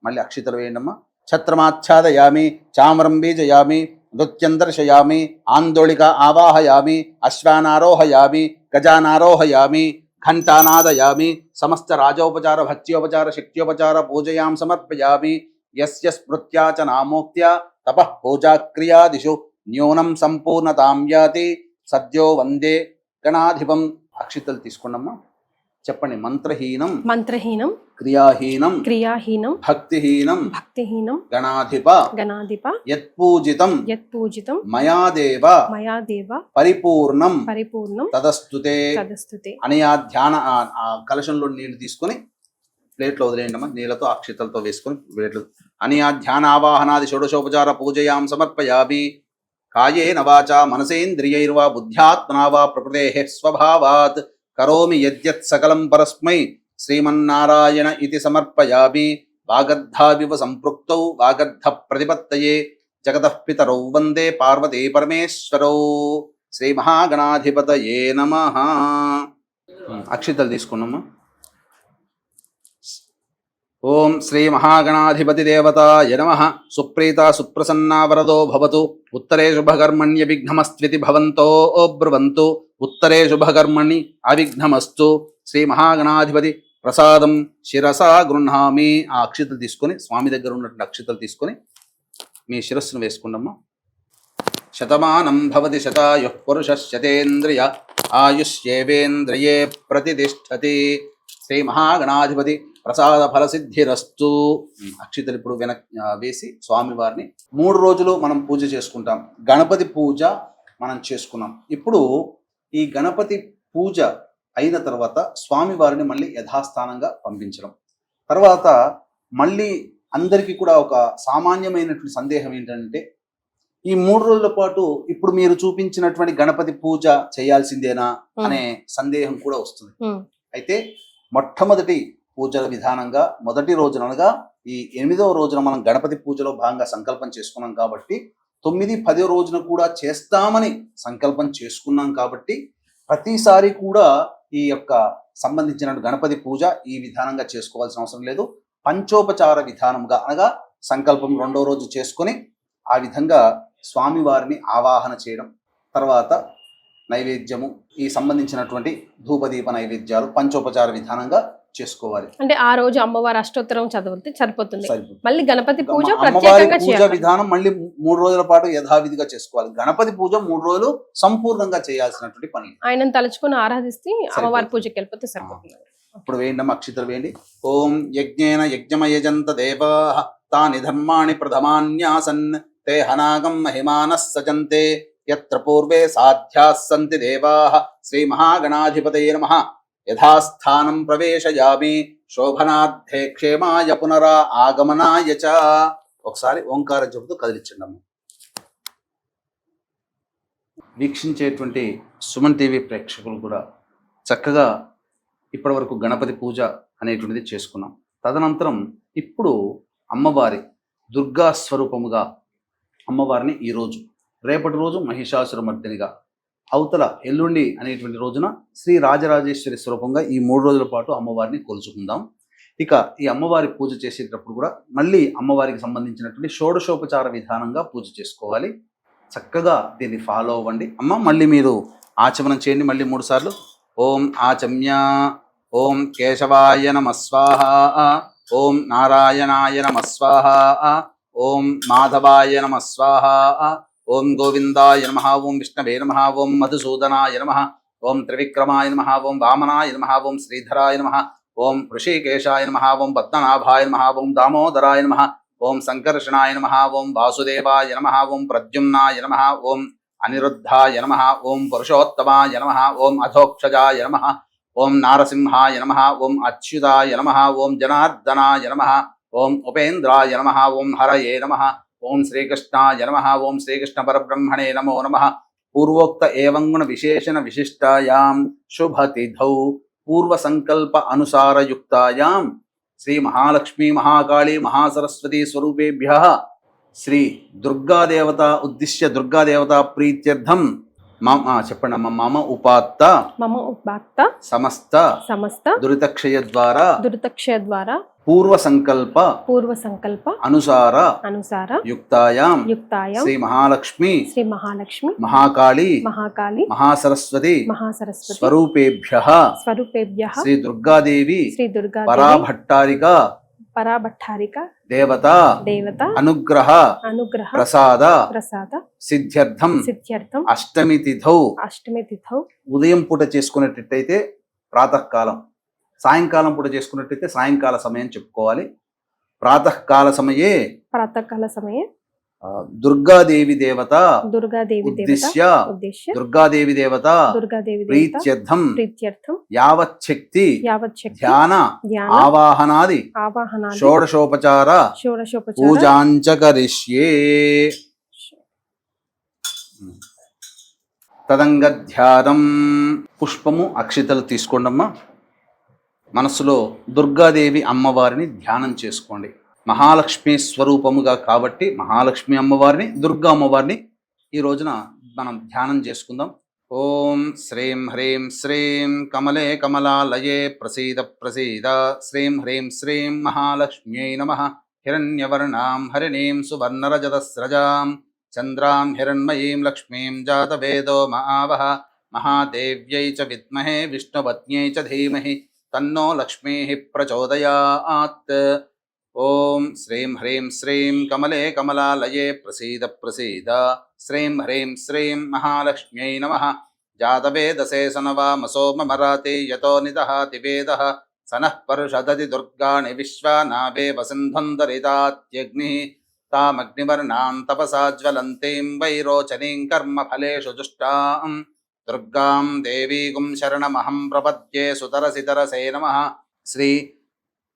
మళ్ళీ అక్షితలు వేయండమ్మా. ఛత్రమాచ్ఛాదయామి. చామరం బీజయామి. నృత్యం దర్శయామి. ఆందోళిక ఆవాహయామి. అశ్వానారోహయామి. గజానారోహయామి. ఘంటానాదయామి. సమస్త రాజోపచార భక్త్యోపచార శక్త్యోపచార పూజయాం సమర్పయామి. యస్య స్మృత్యా చ నామోక్త్యా తపః పూజాక్రియాదిషు న్యూనం సంపూర్ణతాం యాతి సద్యో వందే గణాధిపం. అక్షితలు తీసుకోండమ్మా. చెప్పండి. మంత్రహీనం మంత్రహీనం క్రియాహీనం క్రియాహీనం భక్తిహీనం భక్తిహీనం గణాధిప గణాధిప యత్పూజితం యత్పూజితం మయా దేవ మయా దేవ పరిపూర్ణం పరిపూర్ణం తదస్తుతే. తదస్తుతే. అని ఆ ధ్యాన ఆ కలశంలో నీళ్లు తీసుకొని ప్లేట్లో వదిలేయండి అమ్మా. నీళ్ళతో అక్షితలతో వేసుకొని ప్లేట్లు అని ఆ ధ్యాన ఆవాహనాది షోడశోపచార పూజయాం సమర్పయామి. కాయేన వాచా మనసేంద్రియైర్వా బుద్ధ్యాత్మనా వా ప్రకృతేః స్వభావాత్ కరోమి యద్యత్ సకలం పరస్మై శ్రీమన్నారాయణ ఇతి సమర్పయామి. వాగర్ధావివ సంపృక్తౌ వాగర్ధ ప్రతిపత్తయే జగతః పితరౌ వందే పార్వతీ పరమేశ్వరౌ. శ్రీ మహాగణాధిపతయే నమః. అక్షితలు తీసుకున్నామా. ఓం శ్రీ మహాగణాధిపతి దేవతాయ నమః. సుప్రీత సుప్రసన్నా వరదో భవతు. ఉత్తరే శుభకర్మణ్య విఘ్నమస్త్వితి భవంతో బ్రువంతు. ఉత్తరే శుభకర్మణి అవిఘ్నమస్తు. శ్రీ మహాగణాధిపతి ప్రసాదం శిరసా గృహామి. ఆ అక్షితలు తీసుకొని స్వామి దగ్గర ఉన్నటువంటి అక్షితలు తీసుకొని మీ శిరస్సును వేసుకున్నామ్మా. శతమానం భవతి శతాయుః పురుషः శతేంద్రియ ఆయుష్యేవేంద్రియే ప్రతిష్టతి. శ్రీ మహాగణాధిపతి ప్రసాద ఫలసిద్ధిరస్తు. అక్షితలు ఇప్పుడు వేసి స్వామివారిని 3 రోజులు మనం పూజ చేసుకుంటాం. గణపతి పూజ మనం చేసుకున్నాం. ఇప్పుడు ఈ గణపతి పూజ అయిన తర్వాత స్వామివారిని మళ్ళీ యథాస్థానంగా పంపించడం. తర్వాత మళ్ళీ అందరికీ కూడా ఒక సామాన్యమైనటువంటి సందేహం ఏంటంటే ఈ 3 రోజుల పాటు ఇప్పుడు మీరు చూపించినటువంటి గణపతి పూజ చేయాల్సిందేనా అనే సందేహం కూడా వస్తుంది. అయితే మొట్టమొదటి పూజల విధానంగా మొదటి రోజున అనగా ఈ 8వ రోజున మనం గణపతి పూజలో భాగంగా సంకల్పం చేసుకున్నాం కాబట్టి 9, 10 రోజున కూడా చేస్తామని సంకల్పం చేసుకున్నాం కాబట్టి ప్రతిసారి కూడా ఈ యొక్క సంబంధించిన గణపతి పూజ ఈ విధానంగా చేసుకోవాల్సిన అవసరం లేదు. పంచోపచార విధానంగా అనగా సంకల్పం 2వ రోజు చేసుకొని ఆ విధంగా స్వామివారిని ఆవాహన చేయడం, తర్వాత నైవేద్యము ఈ సంబంధించినటువంటి ధూపదీప నైవేద్యాలు పంచోపచార విధానంగా చేసుకోవాలి. అంటే ఆ రోజు అమ్మవారి అష్టోత్తరం చదివితే సరిపోతుంది. మళ్ళీ గణపతి పూజ అమ్మవారి ప్రత్యేకంగా పూజ చేయాలి. విధానం మళ్ళీ 3 రోజుల పాటు యథావిధిగా చేసుకోవాలి. గణపతి పూజ 3 రోజులు సంపూర్ణంగా చేయాల్సినటువంటి పని. ఆయనను తలుచుకుని ఆరాధిస్తే అమ్మవారి పూజకి వెళ్ళిపోతే సరిపోతుంది. ఇప్పుడు వేయండి అక్షితలు వేయండి. ఓం యజ్ఞేన యజ్ఞమయజంత దేవాః తాని ధర్మాణి ప్రథమాన్యాసన్ తే హనాగం మహిమానః సజంతే యత్ర పూర్వే సాధ్యాః సంతి దేవాః. శ్రీ మహాగణాధిపతయే నమః. యథాస్థానం ప్రవేశయామి శోభనార్థే క్షేమాయ పునరా ఆగమనాయ చ. ఒకసారి ఓంకార జపంతో కదిలించండి అమ్మ. వీక్షించేటువంటి సుమన్ టీవీ ప్రేక్షకులు కూడా చక్కగా ఇప్పటివరకు గణపతి పూజ అనేటువంటిది చేసుకున్నాం. తదనంతరం ఇప్పుడు అమ్మవారి దుర్గా స్వరూపముగా అమ్మవారిని ఈరోజు, రేపటి రోజు మహిషాసురమర్దినిగా, అవతల ఎల్లుండి అనేటువంటి రోజున శ్రీ రాజరాజేశ్వరి స్వరూపంగా ఈ 3 రోజుల పాటు అమ్మవారిని కొలుచుకుందాం. ఇక ఈ అమ్మవారి పూజ చేసేటప్పుడు కూడా మళ్ళీ అమ్మవారికి సంబంధించినటువంటి షోడశోపచార విధానంగా పూజ చేసుకోవాలి. చక్కగా దీన్ని ఫాలో అవ్వండి అమ్మ. మళ్ళీ మీరు ఆచమనం చేయండి మళ్ళీ 3 సార్లు. ఓం ఆచమ్య, ఓం కేశవాయ నమ స్వాహ, ఓం నారాయణాయ నమ స్వాహ, ఓం మాధవాయ నమ స్వాహ, ఓం గోవిందాయ నమ, ఓం విష్ణవే నమ, ఓం మధుసూదనాయ నమ, ఓం త్రివిక్రమాయ నమ, ఓం వామనాయ నమ, ఓం శ్రీధరాయ నమ, ఓం ఋషికేశాయ నమ, ఓం పద్మనాభాయ నమ, ఓం దామోదరాయ నమ, ఓం సంకర్షణాయ నమ, ఓం వాసుదేవాయ నమ, ఓం ప్రద్యుమ్నాయ నమ, ఓం అనిరుద్ధాయ నమ, ఓం పురుషోత్తమాయ నమ, ఓం అధోక్షజాయ నమ, ఓం నారసింహాయ నమ, ఓం అచ్యుతాయ నమ, ఓం జనార్దనాయ నమ, ఓం ఉపేంద్రాయ నమ, ఓం హరయే నమ, ఓం శ్రీకృష్ణాయ నమ, ఓం శ్రీకృష్ణ పరబ్రహ్మణే నమో నమ. పూర్వోక్త ఏవం గుణ విశేషణ విశిష్టాయాం శుభతిథౌ పూర్వ సంకల్ప అనుసారయుక్తాయాం శ్రీ మహాలక్ష్మీ మహాకాళీ మహాసరస్వతీ స్వరూపేభ్యః శ్రీ దుర్గాదేవత ఉద్దిశ్య దుర్గాదేవత ప్రీత్యర్థం చెప్పండి అమ్మ. మమ ఉపాత్త సమస్త దురితక్షయ ద్వారా పూర్వ సంకల్ప అనుసార యుక్తాయాం శ్రీ మహాలక్ష్మి మహాకాళీ మహాసరస్వతి స్వరూపేభ్యః శ్రీ దుర్గాదేవి పరాభట్టారిక దేవత అనుగ్రహ ప్రసాద సిద్ధ్యర్థం అష్టమి తిథౌ ఉదయం పూట చేసుకునేటట్టయితే ప్రాతకాలం, సాయంకాలం పూట చేసుకున్నట్టయితే సాయంకాల సమయం చెప్పుకోవాలి. ప్రాతకాల సమయే దుర్గాదేవి దేవత ఉద్దిశ్య దుర్గాదేవి దేవత ప్రీత్యర్థం యావచ్చక్తి ధ్యాన ఆవాహనాది షోడశోపచార పూజాంచ కరిష్యే. తదంగధ్యానం పుష్పము అక్షితలు తీసుకోండమ్మా. మనసులో దుర్గాదేవి అమ్మవారిని ధ్యానం చేసుకోండి. మహాలక్ష్మి స్వరూపముగా కాబట్టి మహాలక్ష్మి అమ్మవారిని, దుర్గా అమ్మవారిని ఈ రోజున మనం ధ్యానం చేసుకుందాం. ఓం శ్రీం హ్రీం శ్రీం కమలే కమలాలయే ప్రసీద ప్రసీద శ్రీం హ్రీం శ్రీం మహాలక్ష్మ్యై నమః. హిరణ్యవర్ణాం హరిణీం సువర్ణరజతస్రజాం చంద్రాం హిరణ్మయీం లక్ష్మీం జాతవేదో మహావహ. మహాదేవ్యై చ విద్మహే విష్ణుపత్న్యై చ ధీమహి తన్నో లక్ష్మీః ప్రచోదయాత్. ఓం శ్రీం హ్రీం శ్రీం కమలే కమలాలయే ప్రసీద ప్రసీద శ్రీం హ్రీం శ్రీం మహాలక్ష్మ్యై నమః. జాతవేదసే సనవామసో మమరాతి యతో నిదహాతి వేదః సనః పరుషదతి దుర్గాణి విశ్వానావేవ సింధుందరితాత్యగ్నిః. తామగ్నివర్ణాం తపసా జ్వలంతీం వైరోచనీం కర్మఫలేషు జుష్టాం దుర్గాం దేవీగుం శరణమహం ప్రపద్యే సుతరసితరసే నమః. శ్రీ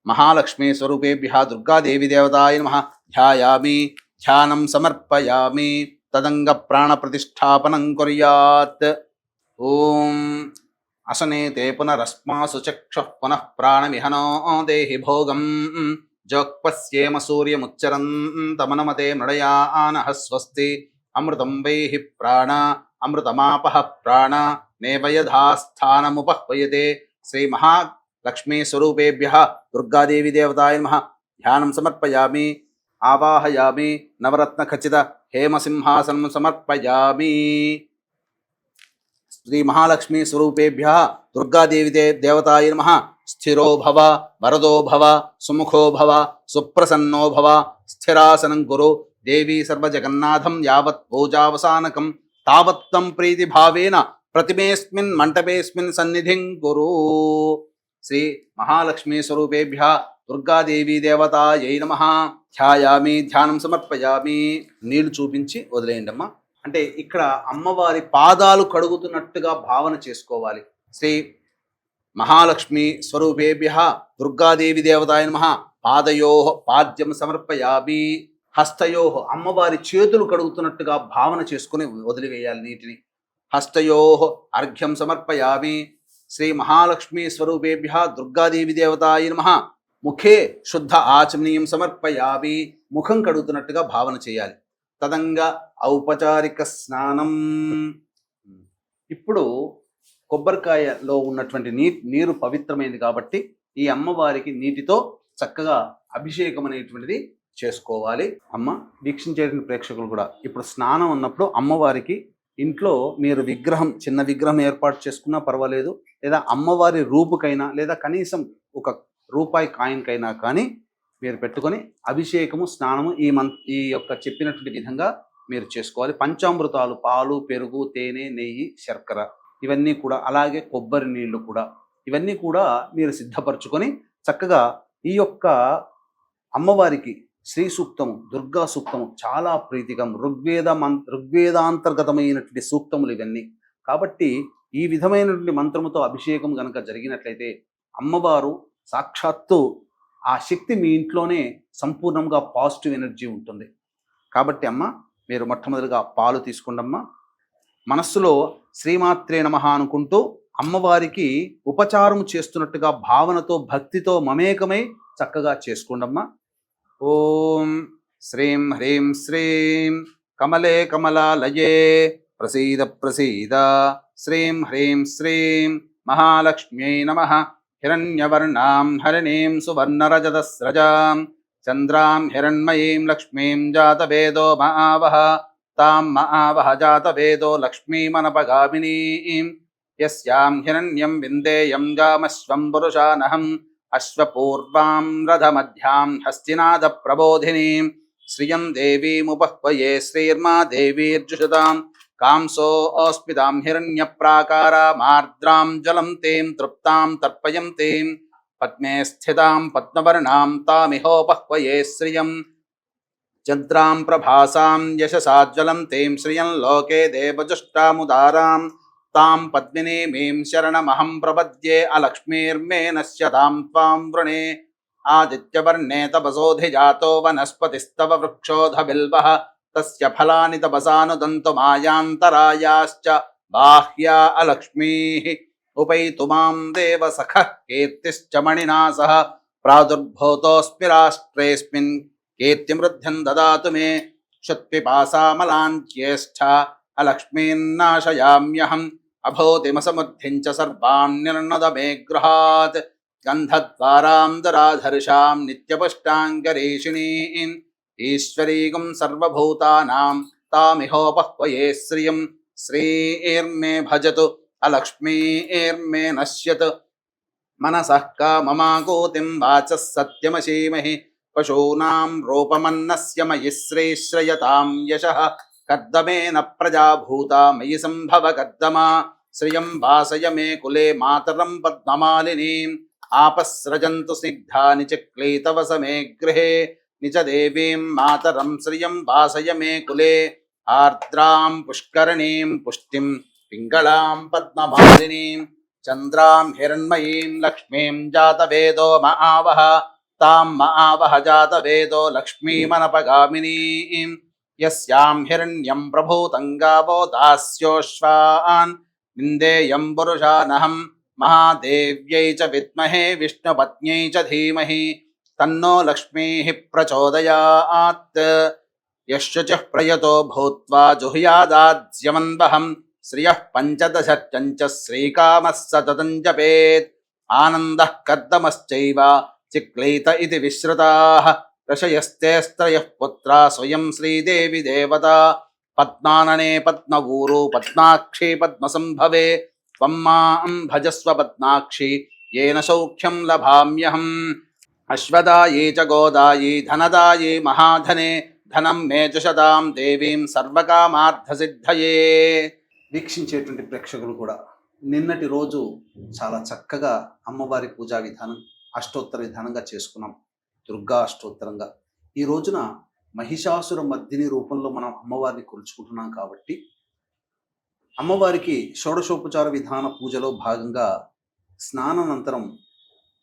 మహాలక్ష్మీ స్వరూపేభ్యః దుర్గాదేవి దేవతాయ నమః. ధ్యాయామి, ధ్యానం సమర్పయామి. తదంగ ప్రాణ ప్రతిష్టాపనం కుర్యాత్. ఓం అసనే తే పునరస్మాసు చక్షుః పునః ప్రాణమిహనో దేహి భోగం. జోక్పస్యేమ సూర్యముచ్చరంతమనుమతే మృడయానః స్వస్తి. అమృతం వైహి ప్రాణ అమృతమాపః ప్రాణ నేవయధాస్థానముపహ్వయతే. శ్రీ మహాలక్ష్మీ స్వరూపేభ్యః దుర్గాదేవి దేవతాయ నమః. ధ్యానం సమర్పయామి, ఆవాహయామి. నవరత్న ఖచ్చిత హేమసింహాసనం సమర్పయామి. శ్రీ మహాలక్ష్మీ స్వరూపేభ్యః దుర్గాదేవి దేవతాయ నమః. స్థిరో భవ, వరదో భవ, సుముఖో భవ, సుప్రసన్నో భవ. స్థిరాసనం కురు. దేవీ సర్వజగన్నాథం యావత్ పూజావసానకం తావత్తం ప్రీతిభావేన ప్రతిమేస్మిన్ మంటపేస్మిన్ సన్నిధిం కురు. శ్రీ మహాలక్ష్మీ స్వరూపేభ్యః దుర్గాదేవీ దేవతాయై నమః. ధ్యాయామి, ధ్యానం సమర్పయామి. నీళ్లు చూపించి వదిలేయండి అమ్మా. అంటే ఇక్కడ అమ్మవారి పాదాలు కడుగుతున్నట్టుగా భావన చేసుకోవాలి. శ్రీ మహాలక్ష్మీ స్వరూపేభ్యః దుర్గాదేవి దేవతాయ నమః. పాదయోః పాద్యం సమర్పయామి. హస్తయో అమ్మవారి చేతులు కడుగుతున్నట్టుగా భావన చేసుకుని వదిలివేయాలి నీటిని. హస్తయో అర్ఘ్యం సమర్పయామి శ్రీ మహాలక్ష్మీ స్వరూపేభ్య దుర్గాదేవి దేవతాయ నమః. ముఖే శుద్ధ ఆచమనీయం సమర్పయామి, ముఖం కడుగుతున్నట్టుగా భావన చేయాలి. తదంగా ఔపచారిక స్నానం. ఇప్పుడు కొబ్బరికాయలో ఉన్నటువంటి నీరు పవిత్రమైనది కాబట్టి ఈ అమ్మవారికి నీటితో చక్కగా అభిషేకం అనేటువంటిది చేసుకోవాలి. అమ్మ వీక్షించేటువంటి ప్రేక్షకులు కూడా ఇప్పుడు స్నానం ఉన్నప్పుడు అమ్మవారికి ఇంట్లో మీరు విగ్రహం, చిన్న విగ్రహం ఏర్పాటు చేసుకున్నా పర్వాలేదు, లేదా అమ్మవారి రూపుకైనా లేదా కనీసం ఒక రూపాయి కాయిన్కైనా కానీ మీరు పెట్టుకొని అభిషేకము స్నానము ఈ యొక్క చెప్పినటువంటి విధంగా మీరు చేసుకోవాలి. పంచామృతాలు, పాలు, పెరుగు, తేనె, నెయ్యి, శర్కర ఇవన్నీ కూడా, అలాగే కొబ్బరి నీళ్లు కూడా, ఇవన్నీ కూడా మీరు సిద్ధపరచుకొని చక్కగా ఈ యొక్క అమ్మవారికి శ్రీ సూక్తము, దుర్గా సూక్తము చాలా ప్రీతికం, ఋగ్వేదాంతర్గతమైనటువంటి సూక్తములు ఇవన్నీ. కాబట్టి ఈ విధమైనటువంటి మంత్రముతో అభిషేకం గనక జరిగినట్లయితే అమ్మవారు సాక్షాత్తు ఆ శక్తి మీ ఇంట్లోనే సంపూర్ణంగా పాజిటివ్ ఎనర్జీ ఉంటుంది. కాబట్టి అమ్మ మీరు మొట్టమొదటిగా పాలు తీసుకోండమ్మా. మనస్సులో శ్రీమాత్రే నమః అనుకుంటూ అమ్మవారికి ఉపచారం చేస్తున్నట్టుగా భావనతో, భక్తితో మమేకమై చక్కగా చేసుకోండమ్మా. ఓం శ్రీం హ్రీం శ్రీం కమలే కమలాలయే ప్రసీద ప్రసీద శ్రీం హ్రీం శ్రీం మహాలక్ష్మ్యై నమః. హిరణ్యవర్ణాం హరిణీం సువర్ణరజతస్రజాం చంద్రాం హిరణ్మయీం లక్ష్మీం జాతవేదో మహావహ తాం మహావహ జాతవేదో లక్ష్మీమనపగామినీం. యస్యాం హిరణ్యం విందేయం జామశ్వం పురుషానహం అశ్వపూర్వాం రథమధ్యాం హస్తినాద ప్రబోధినీం. శ్రియం దేవీముపహ్వయే శ్రీర్మా దేవీర్జుషతాం కాంసో ఓస్మితాం హిరణ్యప్రాకారామార్ద్రాం జలం తేం తృప్తాం తర్పయం తేం పద్మే స్థితాం పద్మవర్ణాం తామిహోపహ్వయే శ్రియం చంద్రాం ప్రభాసాం యశసాజ్వలం తేం శ్రియం లోకే దేవజుష్టాముదారాం తాం పద్మినీమీం శరణమహం ప్రపద్యే అలక్ష్మీర్మే నశ్యతాం త్వాం వృణే. ఆదిత్యవర్ణే తపసోధిజాతో వనస్పతిస్తవ వృక్షోధ బిల్వః తస్య ఫలాని తపసానుదంతు మాయాంతరాయాశ్చ బాహ్యా అలక్ష్మీః. ఉపైతు మాం దేవ సఖః కీర్తిశ్చ మణినా సహ ప్రాదుర్భూతోऽస్మి రాష్ట్రేऽస్మిన్ కీర్తిమృద్ధ్యం దదాతు మే. క్షుత్పిపాసామలాంత్యేష్ఠ అలక్ష్మీన్నాశయామ్యహం అభూతిమసమృద్ధిం చ సర్వాన్ నిర్ణద మే గృహాత్. గంధద్వారాం దరాధర్షాం నిత్యపుష్టాంగరీషిణీం ఈశ్వరీగం సర్వభూతానాం తామిహోపహ్వయే శ్రియం. శ్రీర్మే భజతు అలక్ష్మీర్మే నశ్యత్. మనసః కామమాకూతిం వాచः సత్యమశీమహి పశూనాం రూపమన్నస్య మయి శ్రీశ్రయతాం యశః. కర్దమేన ప్రజాభూతా మయి సంభవ కర్దమా. శ్రియం వాసయ మే కులే మాతరం పద్మమాలినీం. ఆపస్రజంతు స్నిగ్ధాని చక్లీతవస మే గృహే నిచ దేవీం మాతరం శ్రియం వాసయ మే కులే. ఆర్ద్రాం పుష్కరణీం పుష్టిం పింగళాం పద్మమాలినీం చంద్రాం హిరణ్మయీం లక్ష్మీం జాతవేదో మహావహ తాం మహావహ జాతవేదో లక్ష్మీమనపగామినీం. యస్యాం హిరణ్యం ప్రభూతం గావో దాస్యోశ్వాన్ విందేయం పురుషానహం మహాదేవ్యై చ విద్మహే విష్ణుపత్న్యై చ ధీమహి తన్నో లక్ష్మీః ప్రచోదయాత్. యశ్శుచిః ప్రయతో భూత్వా జుహ్యాదాజ్యమన్వహం శ్రియః పంచదశర్చంచ శ్రీకామः సతతం జపేత్. ఆనందః కర్దమశ్చైవ చిక్లీత ఇతి విశ్రుతాః. ఋషయస్తేస్త్రయః పుత్రా స్వయం శ్రీదేవి దేవతా. పద్మాననే పద్మవూరు పద్మాక్షి పద్మసంభవే. త్వం మాం భజస్వ పద్మాక్షి येन సౌఖ్యం లభామ్యహం. అశ్వదాయే చ గోదాయే ధనదాయే మహాధనే ధనం మే జుషతాం దేవీం సర్వకామార్థసిద్ధయే. వీక్షించేటువంటి ప్రేక్షకులు కూడా నిన్నటి రోజు చాలా చక్కగా అమ్మవారి పూజా విధానం అష్టోత్తర విధానంగా చేసుకున్నాం, దుర్గా అష్టోత్తరంగా. ఈ రోజున మహిషాసుర మర్దిని రూపంలో మనం అమ్మవారిని కొలుచుకుంటున్నాం కాబట్టి అమ్మవారికి షోడశోపచార విధాన పూజలో భాగంగా స్నానానంతరం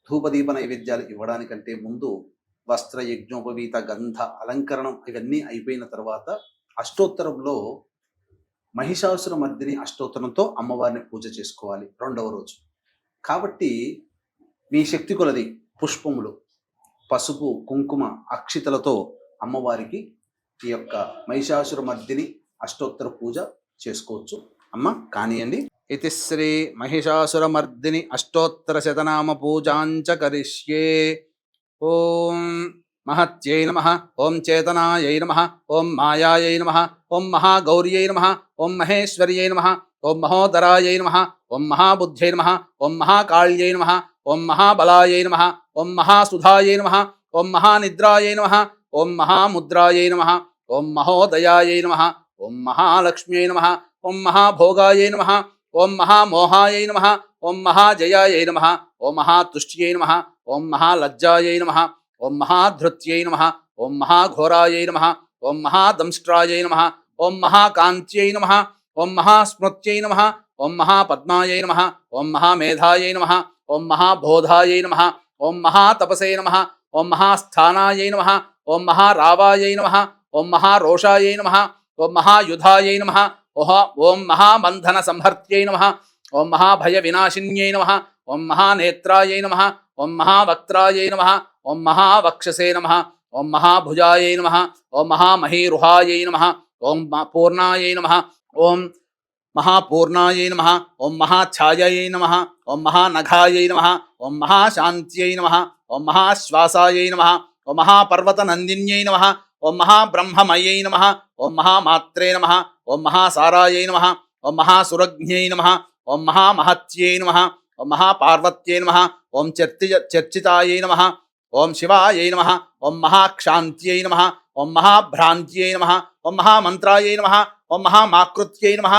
ధూపదీప నైవేద్యాలు ఇవ్వడానికంటే ముందు వస్త్ర యజ్ఞోపవీత గంధ అలంకరణం ఇవన్నీ అయిపోయిన తర్వాత అష్టోత్తరంలో మహిషాసుర మర్దిని అష్టోత్తరంతో అమ్మవారిని పూజ చేసుకోవాలి రెండవ రోజు. కాబట్టి మీ శక్తి కొలది పుష్పములు, పసుపు, కుంకుమ, అక్షితలతో అమ్మవారికి ఈ యొక్క మహిషాసుర మర్దిని అష్టోత్తర పూజ చేసుకోవచ్చు. అమ్మ కానియండి. ఇది శ్రీ మహిషాసుర మర్దిని అష్టోత్తర శతనామ పూజాంచ కరిష్యే. ఓం మహత్యై నమః, ఓం చేతనాయై నమః, ఓం మాయాయై నమః, ఓం మహాగౌర్యై నమః, ఓం మహేశ్వర్యై నమః, ఓం మహోదరాయై నమః, ఓం మహాబుద్ధ్యై నమః, ఓం మహాకాళ్యై నమః, ఓం మహాబలాయై నమః, ఓం మహాసుధాయై నమః, ఓం మహానిద్రాయై నమః, ఓం మహాముద్రాయై నమః, ఓం మహోదయాయై నమః, ఓం మహాలక్ష్మ్యై నమః, ఓం మహాభోగాయై నమః, ఓం మహామోహాయై నమః, ఓం మహాజయాయై నమః, ఓం మహాతుష్ట్యై నమః, ఓం మహాలజ్జాయై నమః, ఓం మహాధృత్యై నమః, ఓం మహాఘోరాయై నమః, ఓం మహాదంష్ట్రాయై నమః, ఓం మహాకాంత్యై నమః, ఓం మహాస్మృత్యై నమః, ఓం మహాపద్మాయై నమః, ఓం మహామేధాయై నమః, ఓం మహాబోధాయై నమః, ఓం మహాతపసే నమః, ఓం మహాస్థానాయై నమః, ఓం మహారావాయై నమః, ఓం మహారోషాయై నమః, ఓం మహాయుధాయై నమః, ఓం మహాబంధన సంహర్త్యై నమః, ఓం మహాభయ వినాశిన్యై నమః, ఓం మహానేత్రాయై నమః, ఓం మహావక్త్రాయై నమః, ఓం మహావక్షసే నమః, ఓం మహాభుజాయై నమః, ఓం మహామహీరుహాయై నమః, ఓం పూర్ణాయై నమః, ఓం మహాపూర్ణాయై నమః, ఓం మహాఛాయై నమః, ఓం మహానఘాయై నమః, ఓం మహాశాంత్యై నమః, ఓం మహాశ్వాసాయై నమః, ఓం మహాపర్వతనందిన్యై నమః, ఓం మహాబ్రహ్మమయై నమః, ఓం మహామాత్రే నమః, ఓం మహాసారాయై నమః, ఓం మహాసురజ్ఞై నమః, ఓం మహామహత్యై నమః, ఓం మహాపార్వత్యై నమః, ఓం చర్చితాయై నమః, ఓం శివాయై నమః, ఓం మహాక్షాంత్యై నమః, ఓం మహాభ్రాంత్యై నమః, ఓం మహామంత్రాయై నమః, ఓం మహామాకృత్యై నమః,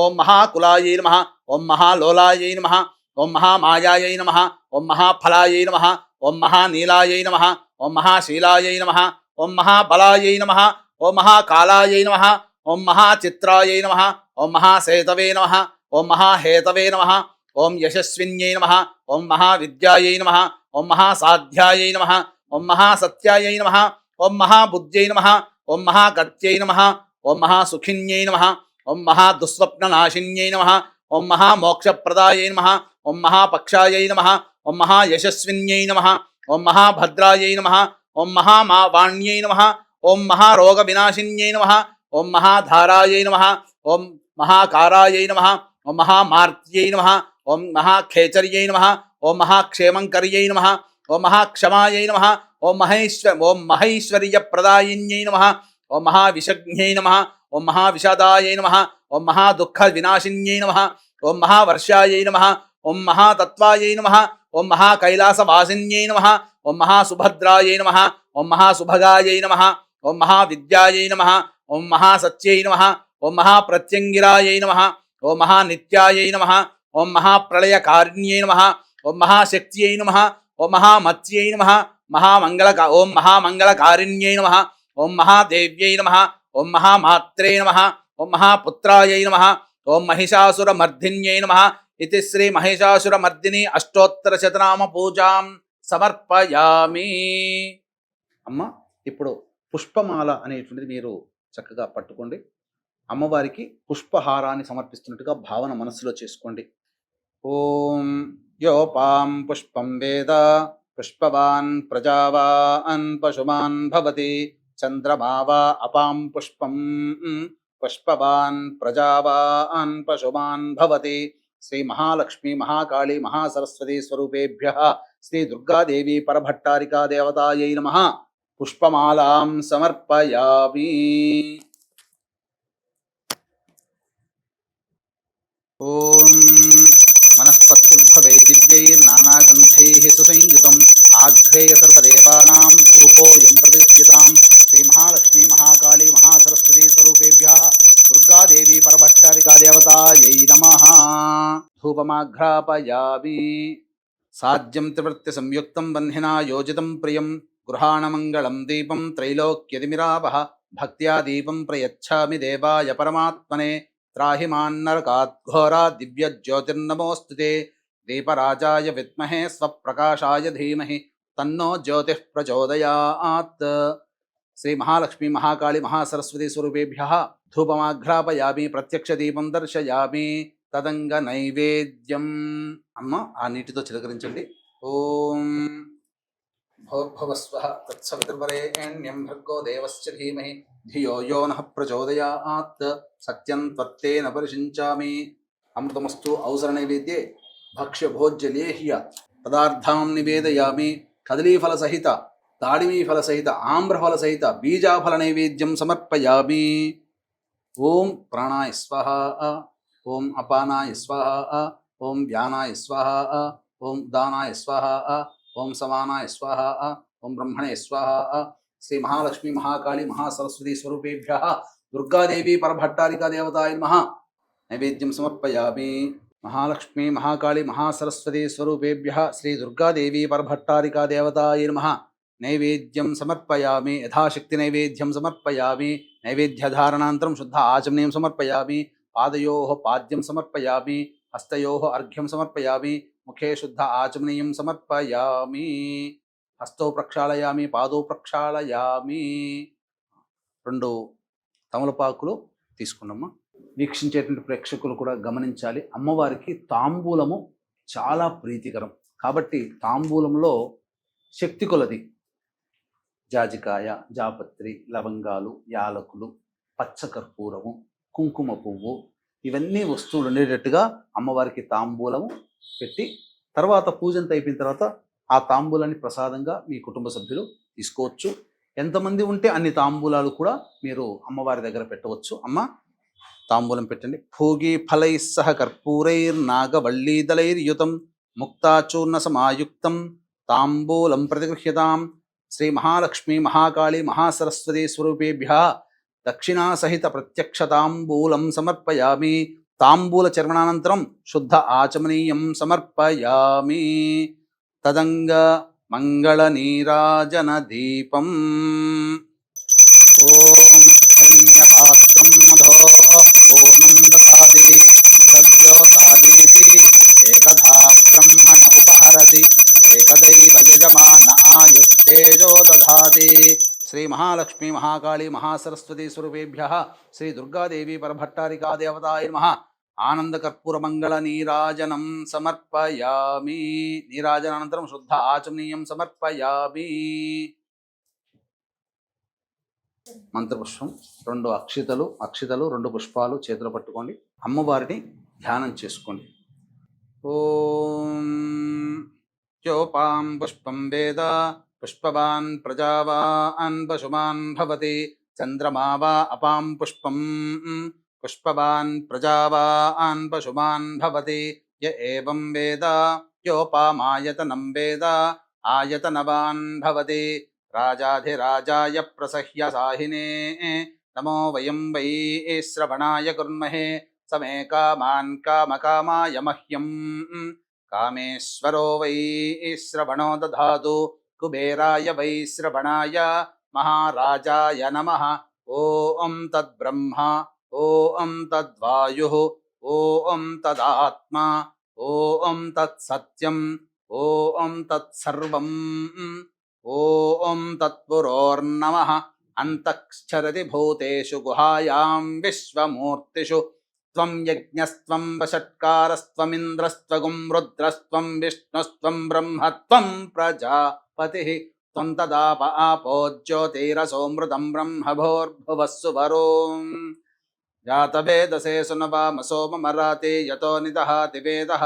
ఓం మహాకులాయై నమః, ఓం మహాలోలాయై నమః, ఓం మహామాయాయై నమః, ఓం మహాఫలాయై నమః, ఓం మహానీలాయై నమః, ఓం మహాశీలాయై నమః, ఓం మహాబలాయై నమః, ఓం మహాకాలాయై నమః, ఓం మహాచిత్రాయై నమః, ఓం మహాసేతవే నమః, ఓం మహాహేతవే నమః, ఓం యశస్విన్యై నమః, ఓం మహావిద్యాయై నమః, ఓం మహాసాధ్యాయై నమః, ఓం మహాసత్యాయై నమః, ఓం మహాబుద్ధ్యై నమః, ఓం మహాగత్యై నమః, ఓం మహాసుఖిన్యై నమః, ఓం మహాదుస్వప్ననాశిన్యై నమః, ఓం మహామోక్షప్రదాయై నమః, ఓం మహాపక్షాయై నమః, ఓం మహాయశస్విన్యై నమః, ఓం మహాభద్రాయై నమః, ఓం మహావాణ్యై నమః, ఓం మహారోగవినాశిన్యై నమః, ఓం మహాధారాయై నమః, ఓం మహాకారాయై నమః, ఓం మహామార్త్యై నమః, ఓం మహాఖేచర్యై నమః, ఓం మహాక్షేమంకర్యై నమః, ఓం మహాక్షమాయై నమః, ఓం మహైశ్వర్యప్రదాయిన్యై నమః, ఓం మహావిషజ్ఞై నమః, ఓం మహావిషాదాయై నమః, ఓం మహాదుఃఖవినాశిన్యై నమః, ఓం మహావర్షాయై నమః, ఓం మహాతత్వాయై నమః, ఓం మహాకైలాసవాసిన్యై నమః, ఓం మహాసుభద్రాయై నమః, ఓం మహాసుభగాయై నమః, ఓం మహావిద్యాయై నమః, ఓం మహాసత్యై నమః, ఓం మహాప్రత్యంగిరాయై నమః, ఓం మహానిత్యాయై నమః, ఓం మహాప్రళయకారిణ్యై నమః, ఓం మహాశక్త్యై నమః, ఓం మహామత్యై నమః, ఓం మహామంగళకారిణ్యై నమః, ఓం మహాదేవ్యై నమః, ఓం మహామాత్రే నమః, ఓం మహాపుత్రాయై నమః, ఓం మహిషాసురమర్దిన్యై నమః. ఇది శ్రీ మహిషాసురమర్దిని అష్టోత్తర శతనామ పూజాం సమర్పయామి. అమ్మ ఇప్పుడు పుష్పమాల అనేటువంటిది మీరు చక్కగా పట్టుకోండి. అమ్మవారికి పుష్పహారాన్ని సమర్పిస్తున్నట్టుగా భావన మనస్సులో చేసుకోండి. ఓం యోపాం పుష్పం వేద పుష్పవాన్ ప్రజావాన్ పశుమాన్ భవతి చంద్రమా వా అపాం పుష్పం పుష్పవాన్ ప్రజావాన్ పశుమాన్ భవతి. శ్రీ మహాలక్ష్మి మహాకాళీ మహాసరస్వతి స్వరూపేభ్యః శ్రీ దుర్గాదేవి పరభట్టారికా దేవతాయై నమః పుష్పమాలాం సమర్పయామి. ఓం మనస్పత్తిర్భవే దివ్యైర్నానాగంధైః సుసంయుతం ఆఘ్రేయ సర్వదేవానాం ధూపోయం ప్రతిష్ఠితాం. శ్రీ మహాలక్ష్మి మహాకాళీ మహాసరస్వతి స్వరూపేభ్యః దుర్గాదేవి పరభట్టారికా దేవతాయై నమః. ధూపమాఘ్రాపయామి. సాధ్యం త్రివృత్తి సంయుక్తం వహ్నినా యోజితం ప్రియం గృహాణమంగళం దీపం త్రైలోక్యతిమిరావహ భక్త్యా దీపం ప్రయచ్ఛామి దేవాయ పరమాత్మనే. త్రాహి మాన్నరకాత్ ఘోరా దివ్య జ్యోతిర్నమోస్తుతే. దీపరాజాయ విద్మహే స్వప్రకాశాయ ధీమహి తన్నో జ్యోతిః ప్రచోదయాత్. శ్రీ మహాలక్ష్మి మహాకాళి మహాసరస్వతి స్వరూపేభ్యః ధూపమాఘ్రాపయామి, ప్రత్యక్ష దీపం దర్శయామి, తదంగ నైవేద్యం. అమ్మ ఆ నీటితో చిలకరించండి. ఓం భోర్భువస్వః తత్సవితుర్వరేణ్యం భర్గో దేవస్య ధీమహి ధియో యో నః ప్రచోదయాత్. సత్యం త్వత్తేన పరిషించామి. అమృతమస్తు. అవసర నైవేద్యే భక్ష్య భోజ్య లేహ్య పదార్థాం నివేదయామి. కదలీఫల సహిత, దాడిమీఫల సహిత, ఆమ్రఫల సహిత బీజాఫల నైవేద్యం సమర్పయామి. ఓం ప్రాణాయ స్వహ, ఓం అపానాయ స్వహ, ఓం వ్యానాయ స్వహ, ఓం దానాయ స్వహ, ఓం సమానాయ స్వహ, ఓం బ్రహ్మణే స్వహ. శ్రీ మహాలక్ష్మి మహాకాళి మహాసరస్వతి స్వరూపేభ్యః దుర్గాదేవి పరభట్టారికా దేవతాయ నమః నైవేద్యం సమర్పయామి. మహాలక్ష్మి మహాకాళి మహాసరస్వతి స్వరూపేభ్యః శ్రీ దుర్గాదేవి పరభట్టారికా దేవతాయ నమః నైవేద్యం సమర్పయామి. యథాశక్తి నైవేద్యం సమర్పయామి. నైవేద్యధారణాంతరం శుద్ధ ఆచమనీయం సమర్పయామి. పాదయోః పాద్యం సమర్పయామి. హస్తయోః అర్ఘ్యం సమర్పయామి. ముఖే శుద్ధ ఆచమనీయం సమర్పయామి. హస్తో ప్రక్షాళయామి, పాదో ప్రక్షాళయామి. 2 తమలపాకులు తీసుకున్నామా. వీక్షించేటువంటి ప్రేక్షకులు కూడా గమనించాలి, అమ్మవారికి తాంబూలము చాలా ప్రీతికరం. కాబట్టి తాంబూలంలో శక్తి కొలది జాజికాయ, జాపత్రి, లవంగాలు, యాలకులు, పచ్చకర్పూరము, కుంకుమ పువ్వు, ఇవన్నీ వస్తువులు ఉండేటట్టుగా అమ్మవారికి తాంబూలము పెట్టి, తర్వాత పూజంతా అయిపోయిన తర్వాత ఆ తాంబూలాన్ని ప్రసాదంగా మీ కుటుంబ సభ్యులు తీసుకోవచ్చు. ఎంతమంది ఉంటే అన్ని తాంబూలాలు కూడా మీరు అమ్మవారి దగ్గర పెట్టవచ్చు. అమ్మ తాంబూలం పెట్టండి. భోగి ఫలై సహ కర్పూరైర్నాగవల్లీదళైర్యుతం ముక్తాచూర్ణ సమాయుక్తం తాంబూలం ప్రతిగృహ్యతాం. శ్రీ మహాలక్ష్మి మహాకాళి మహాసరస్వతి స్వరూపేభ్యః దక్షిణా సహిత ప్రత్యక్ష తాంబూలం సమర్పయామి. తాంబూల చర్వణానంతరం శుద్ధ ఆచమనీయం సమర్పయామి. తదంగ మంగళ నీరాజన దీపం. ఓం హిరణ్యపాత్రం మధో పూర్ణం దదాతి మృతజ్యోతాదీతి ఏకధా బ్రహ్మణ ఉపహరతి ఏకదైవ యజమాన ఆయుస్తేజో దధాతి. శ్రీ మహాలక్ష్మి మహాకాళి మహాసరస్వతి స్వరూపేభ్యః శ్రీ దుర్గాదేవి పరభట్టారికా దేవతాయ నమః ఆనంద కర్పూర మంగళ నీరాజనం సమర్పయామి. నీరాజనానంతరం శుద్ధ ఆచమనీయం సమర్పయామి. మంత్రపుష్పం 2 అక్షితలు 2 పుష్పాలు చేతిలో పట్టుకోండి. అమ్మవారిని ధ్యానం చేసుకోండి. ఓం యోపాం పుష్పం వేద పుష్పవాన్ ప్రజావాన్ పశుమాన్ భవతి చంద్రమా వా అపాం పుష్పం పుష్పవాన్ ప్రజావాన్ పశుమాన్ భవతి య ఏవం వేద యోపామాయతనం వేద ఆయతనవాన్ భవతి రాజాధిరాజాయ ప్రసహ్య సాహినే నమో వయం వై శ్రవణాయ కుర్మహే సమే కామాన్ కామకామాయ మహ్యం కామేశ్వరో వై శ్రవణో దధాతు కుబేరాయ వై శ్రవణాయ మహారాజాయ నమః. ఓం తద్బ్రహ్మ ఓం తద్వాయుః ఓం తదాత్మా ఓం తత్సత్యం ఓం తత్సర్వం ఓం తత్పురోర్నమః. అంతఃశ్చరతి భూతేషు గుహాయాం విశ్వమూర్తిషు త్వం యజ్ఞస్త్వం వషట్కారస్త్వమింద్రస్త్వగుం రుద్రస్త్వం విష్ణుస్త్వం బ్రహ్మత్వం ప్రజాపతిః త్వం తదాప ఆపో జ్యోతిరసోమృతం బ్రహ్మభోర్భువస్సు వరోం జాతవేదసే సునవామసో మమరాతే యతో నిదహాతి వేదః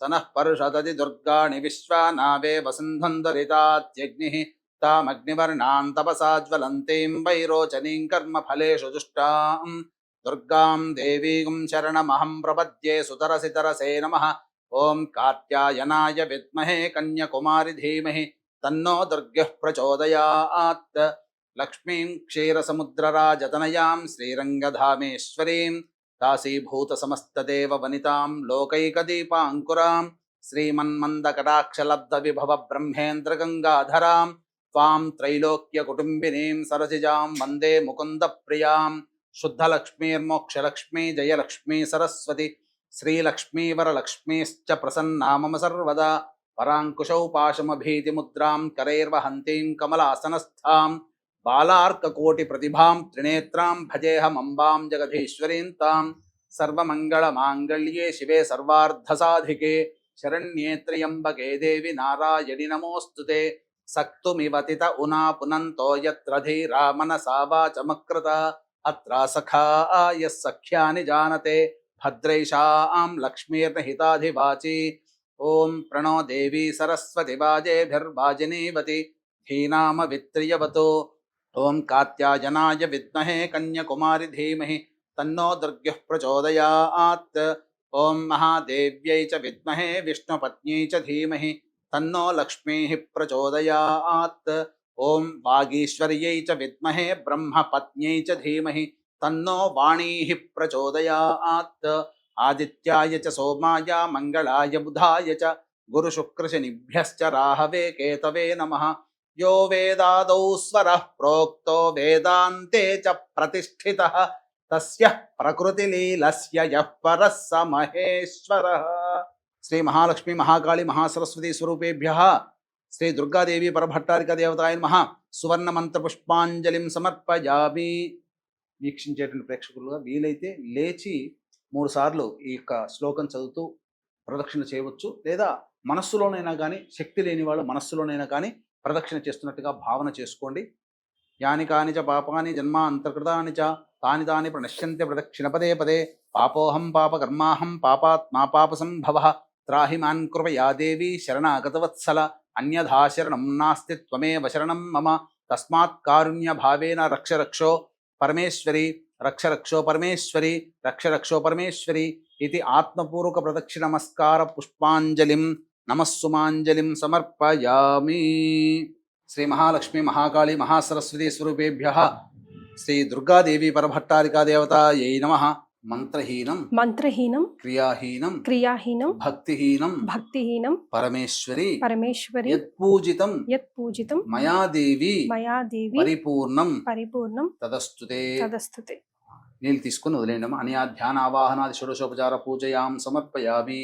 సనః పరుషదతి దుర్గాణి విశ్వానావే వసుంధందరితాత్యగ్నిః తామగ్నివర్ణాం తపసా జ్వలంతీం వైరోచనీం కర్మఫలేషు దుష్టాం దుర్గాం దేవీం శరణమహం ప్రపద్యే సుతరసితరసే నమః. ఓం కాత్యాయనాయ విద్మహే కన్యకుమారి ధీమహి తన్నో దుర్గః ప్రచోదయాత్. లక్ష్మీం క్షీరసముద్రరాజతనయాం శ్రీరంగధామేశ్వరీం దాసీభూత సమస్తదేవ వనితాం లోకైకదీపాంకురాం శ్రీమన్మందకటాక్షలబ్ధ విభవ బ్రహ్మేంద్ర గంగాధరాం త్వాం త్రైలోక్య కుటుంబినీం సరసిజాం వందే ముకుంద ప్రియాం. శుద్ధలక్ష్మీర్మోక్షలక్ష్మీ జయలక్ష్మీ సరస్వతి శ్రీలక్ష్మీ వరలక్ష్మీశ్చ ప్రసన్నా మమ సర్వదా. పరాంకుశౌ పాశమభీతిముద్రాం కరైర్వహంతీం కమలాసనస్థాం బాలార్కకోటి ప్రతిభాం త్రినేత్రాం భజేహమంబాం జగదీశ్వరీం తాం సర్వమంగళమాంగళ్యే శివే సర్వార్థసాధికే శరణ్యే త్ర్యంబకే దేవి నారాయణి నమోస్తుతే సక్తుమివతిత ఉనా పునంతో యత్ర ధీరా మనసా వాచమకృత అత్ర సఖా యః సఖ్యాని జానతే భద్రైషాం లక్ష్మీర్నహితాధివాచి ఓం ప్రణో దేవి సరస్వతి వాజేభిర్వాజినీవతి ధీనామ విత్రియవతో ఓం కాత్యాయనాయ విద్మహే కన్యకుమారి ధీమహి తన్నో దుర్గః ప్రచోదయాత్ ఓం మహాదేవ్యై చ విద్మహే విష్ణుపత్న్యై చ ధీమహి తన్నో లక్ష్మీః ప్రచోదయాత్ ఓం వాగీశ్వర్యై చ విద్మహే బ్రహ్మపత్న్యై చ ధీమహి తన్నో వాణీః ప్రచోదయాత్ ఆదిత్యాయ చ సోమాయ మంగళాయ బుధాయ చ గురుశుక్రశనిభ్యశ్చ రాహవే కేతవే నమః యో వేదాదౌ స్వరః ప్రోక్తో వేదాంతే చ ప్రతిష్ఠితః తస్య ప్రకృతిలీలస్య యః పరః స మహేశ్వరః. శ్రీ మహాలక్ష్మి మహాకాళి మహాసరస్వతి స్వరూపేభ్యః శ్రీ దుర్గాదేవి పరభట్టారిక దేవతాయ నమః సువర్ణ మంత్ర పుష్పాంజలిం సమర్పయామి. వీక్షించేటువంటి ప్రేక్షకులుగా వీలైతే లేచి 3 సార్లు ఈ యొక్క శ్లోకం చదువుతూ ప్రదక్షిణ చేయవచ్చు, లేదా మనస్సులోనైనా కానీ, శక్తి లేని వాళ్ళు మనస్సులోనైనా కానీ ప్రదక్షిణ చేస్తున్నట్టుగా భావన చేసుకోండి. యాని కాని చ పాపాని జన్మ అంతర్కృతాని చ తాని తాని ప్రణశ్యంతి ప్రదక్షిణ పదే పదే పాపోహం పాపకర్మాహం పాపాత్మా పాపసంభవః త్రాహి మాన్ కృపయా దేవి శరణాగతవత్సల అన్యథా శరణం నాస్తి త్వమేవ శరణం మమ తస్మాత్ కారుణ్య భావేన రక్ష రక్షో పరమేశ్వరి రక్ష రక్షో పరమేశ్వరి రక్ష రక్షో పరమేశ్వరి ఇది ఆత్మపూర్వక ప్రదక్షిణ నమస్కార పుష్పాంజలిం నమస్సుమాంజలిం సమర్పయామి. శ్రీ మహాలక్ష్మి మహాకాళి మహాసరస్వతి స్వరూపేభ్యః శ్రీ దుర్గాదేవి పరభట్టారికా దేవతాయై నమః. మంత్రహీనం క్రియాహీనం భక్తిహీనం పరమేశ్వరి యత్పూజితం మయా దేవి పరిపూర్ణం తదస్తుతే. నీళ్ళు తీసుకుని వదిలేయడం. అనయా ధ్యానావాహనాది షోడశోపచార పూజయాం సమర్పయామి.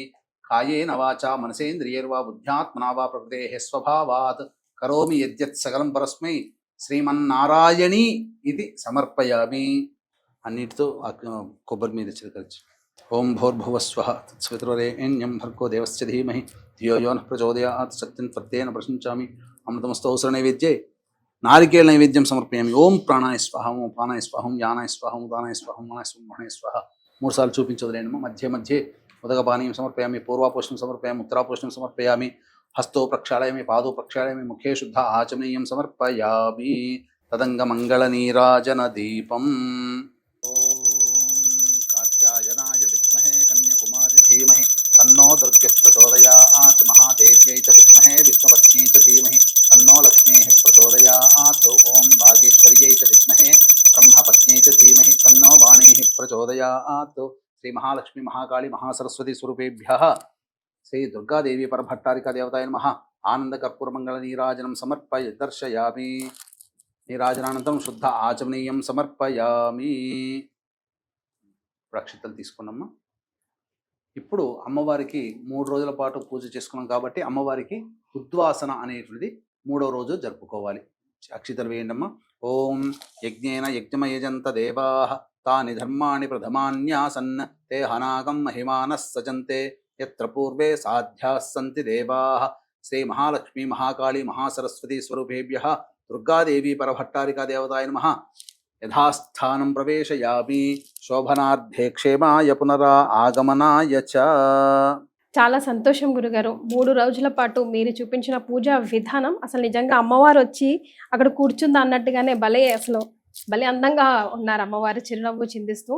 కాయేన వాచా మనసేంద్రియైర్వా బుద్ధ్యాత్మనా వా ప్రకృతేః స్వభావాత్ కరోమి యద్యత్ సకలం పరస్మై శ్రీమన్నారాయణి ఇది సమర్పయామి. అన్నిటితో కొబ్బరి మీద చిలకరించి ఓం భూర్భువస్వః తత్సవితుర్వరేణ్యం భర్గో దేవస్య ధీమహి ధియో యో నః ప్రచోదయాత్ సత్యం త్వత్తేన ప్రశంసామి. అమృతమస్తోసర నైవేద్యే నారికేళ నైవేద్యం సమర్పయామి. ఓం ప్రాణాయ స్వాహం ఓం పానాయ స్వాహం యానాయ స్వాహం దానాయ స్వాహం మనాయ స్వాహం మహాయ స్వాహ. 3 సార్లు చూపించవలేనమ్మా. మధ్య మధ్య ఉదకపానీయం సమర్పయామి. పూర్వాపోషణం సమర్పయామి. ఉత్తరాపోషణం సమర్పయామి. హస్తో ప్రక్షాళయామి. పాదో ప్రక్షాళయామి. ముఖే శుద్ధ ఆచమనీయం సమర్పయామి. తదంగమంగళ నీరాజన దీపం. ఓం కాత్యాయనాయ విద్మహే కన్యకుమారి ధీమహి తన్నో దుర్గః ప్రచోదయాత్ మహాదేవ్యై చ విద్మహే విష్ణుపత్న్యై చ ధీమహి తన్నో లక్ష్మీః ప్రచోదయాత్ ఓం భాగేశ్వర్యై చ విద్మహే బ్రహ్మపత్న్యై చ ధీమహి తన్నో వాణీః ప్రచోదయాత్. శ్రీ మహాలక్ష్మి మహాకాళి మహాసరస్వతి స్వరూపేభ్యః శ్రీ దుర్గాదేవి పరభట్టారికా దేవతాయ నమః. ఆనంద కర్పూర మంగళ నీరాజనం సమర్పయ దర్శయామి. నీరాజనానంతరం శుద్ధ ఆచమనీయం సమర్పయామి. అక్షతలు తీసుకున్నామ్మా. ఇప్పుడు అమ్మవారికి 3 రోజుల పాటు పూజ చేసుకున్నాం కాబట్టి అమ్మవారికి ఉద్వాసన అనేటువంటిది 3వ రోజు జరుపుకోవాలి. అక్షతలు వేయండమ్మా. ఓం యజ్ఞేన యజ్ఞమయజంత దేవాః తాని ధర్మాణి ప్రథమాన్యాసన్ తే హనాగం మహిమానః సజంతే యత్ర పూర్వే సాధ్యాః సంతి దేవాః. శ్రీ మహాలక్ష్మి మహాకాళి మహాసరస్వతి స్వరూపేభ్యః దుర్గాదేవి పరభట్టారికా దేవతాయ నమః. యథాస్థానం ప్రవేశయామి. శోభనార్థే క్షేమాయ పునరా ఆగమనాయ చ. చాలా సంతోషం గురుగారు. 3 రోజుల పాటు మీరు చూపించిన పూజా విధానం అసలు నిజంగా అమ్మవారు వచ్చి అక్కడ కూర్చుందా అన్నట్టుగానే భలే అందంగా ఉన్నారు అమ్మవారు చిరునవ్వు చిందిస్తూ.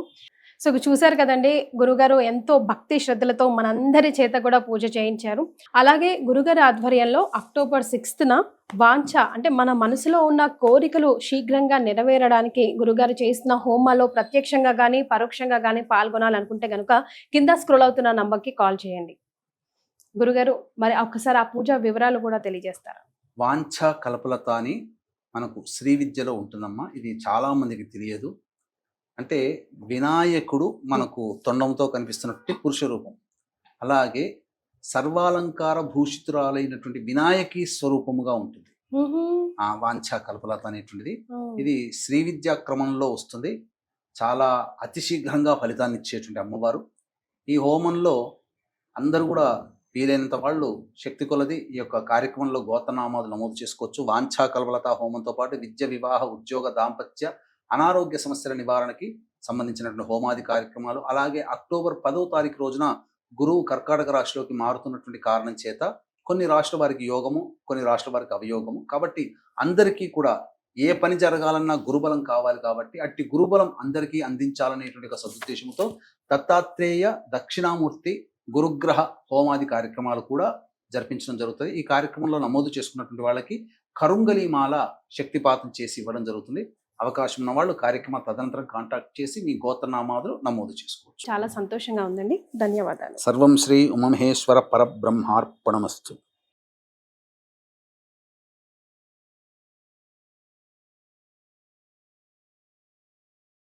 సో చూశారు కదండి, గురుగారు ఎంతో భక్తి శ్రద్ధలతో మనందరి చేత కూడా పూజ చేయించారు. అలాగే గురుగారి ఆధ్వర్యంలో అక్టోబర్ 6న వాంఛ అంటే మన మనసులో ఉన్న కోరికలు శీఘ్రంగా నెరవేరడానికి గురుగారు చేసిన హోమాలో ప్రత్యక్షంగా కానీ పరోక్షంగా కానీ పాల్గొనాలనుకుంటే కనుక కింద స్క్రోల్ అవుతున్న నంబర్కి కాల్ చేయండి. గురుగారు మరి ఒక్కసారి ఆ పూజ వివరాలు కూడా తెలియజేస్తారా? వాంఛ కల్పలత అని మనకు శ్రీ విద్యలో ఉంటుందమ్మా. ఇది చాలా మందికి తెలియదు. అంటే వినాయకుడు మనకు తొండంతో కనిపిస్తున్నట్టు పురుష రూపం, అలాగే సర్వాలంకార భూషితురాలైనటువంటి వినాయకి స్వరూపముగా ఉంటుంది. ఆ వాంఛా కల్పలత అనేటువంటిది ఇది శ్రీ విద్యా క్రమంలో వస్తుంది. చాలా అతి శీఘ్రంగా ఫలితాన్ని ఇచ్చేటువంటి అమ్మవారు. ఈ హోమంలో అందరూ కూడా వీలైనంత వాళ్ళు శక్తి కొలది ఈ యొక్క కార్యక్రమంలో గోత్రనామాలు నమోదు చేసుకోవచ్చు. వాంఛా కల్పలత హోమంతో పాటు విద్య, వివాహ, ఉద్యోగ, దాంపత్య, అనారోగ్య సమస్యల నివారణకి సంబంధించినటువంటి హోమాది కార్యక్రమాలు, అలాగే అక్టోబర్ 10వ తారీఖు రోజున గురువు కర్కాటక రాశిలోకి మారుతున్నటువంటి కారణం చేత కొన్ని రాష్ట్రాల వారికి యోగము, కొన్ని రాష్ట్రాల వారికి అవయోగము. కాబట్టి అందరికీ కూడా ఏ పని జరగాలన్నా గురుబలం కావాలి. కాబట్టి అట్టి గురుబలం అందరికీ అందించాలనేటువంటి ఒక సదుద్దేశంతో దత్తాత్రేయ దక్షిణామూర్తి గురుగ్రహ హోమాది కార్యక్రమాలు కూడా జరిపించడం జరుగుతుంది. ఈ కార్యక్రమంలో నమోదు చేసుకున్నటువంటి వాళ్ళకి కరుంగలిమాల శక్తిపాతం చేసి ఇవ్వడం జరుగుతుంది. అవకాశం ఉన్న వాళ్ళు కార్యక్రమ తదనంతరం కాంటాక్ట్ చేసి మీ గోత్రనామాలు నమోదు చేసుకోవచ్చు. చాలా సంతోషంగా ఉందండి. ధన్యవాదాలు. సర్వం శ్రీ ఉమమహేశ్వర పరబ్రహ్మార్పణమస్తు.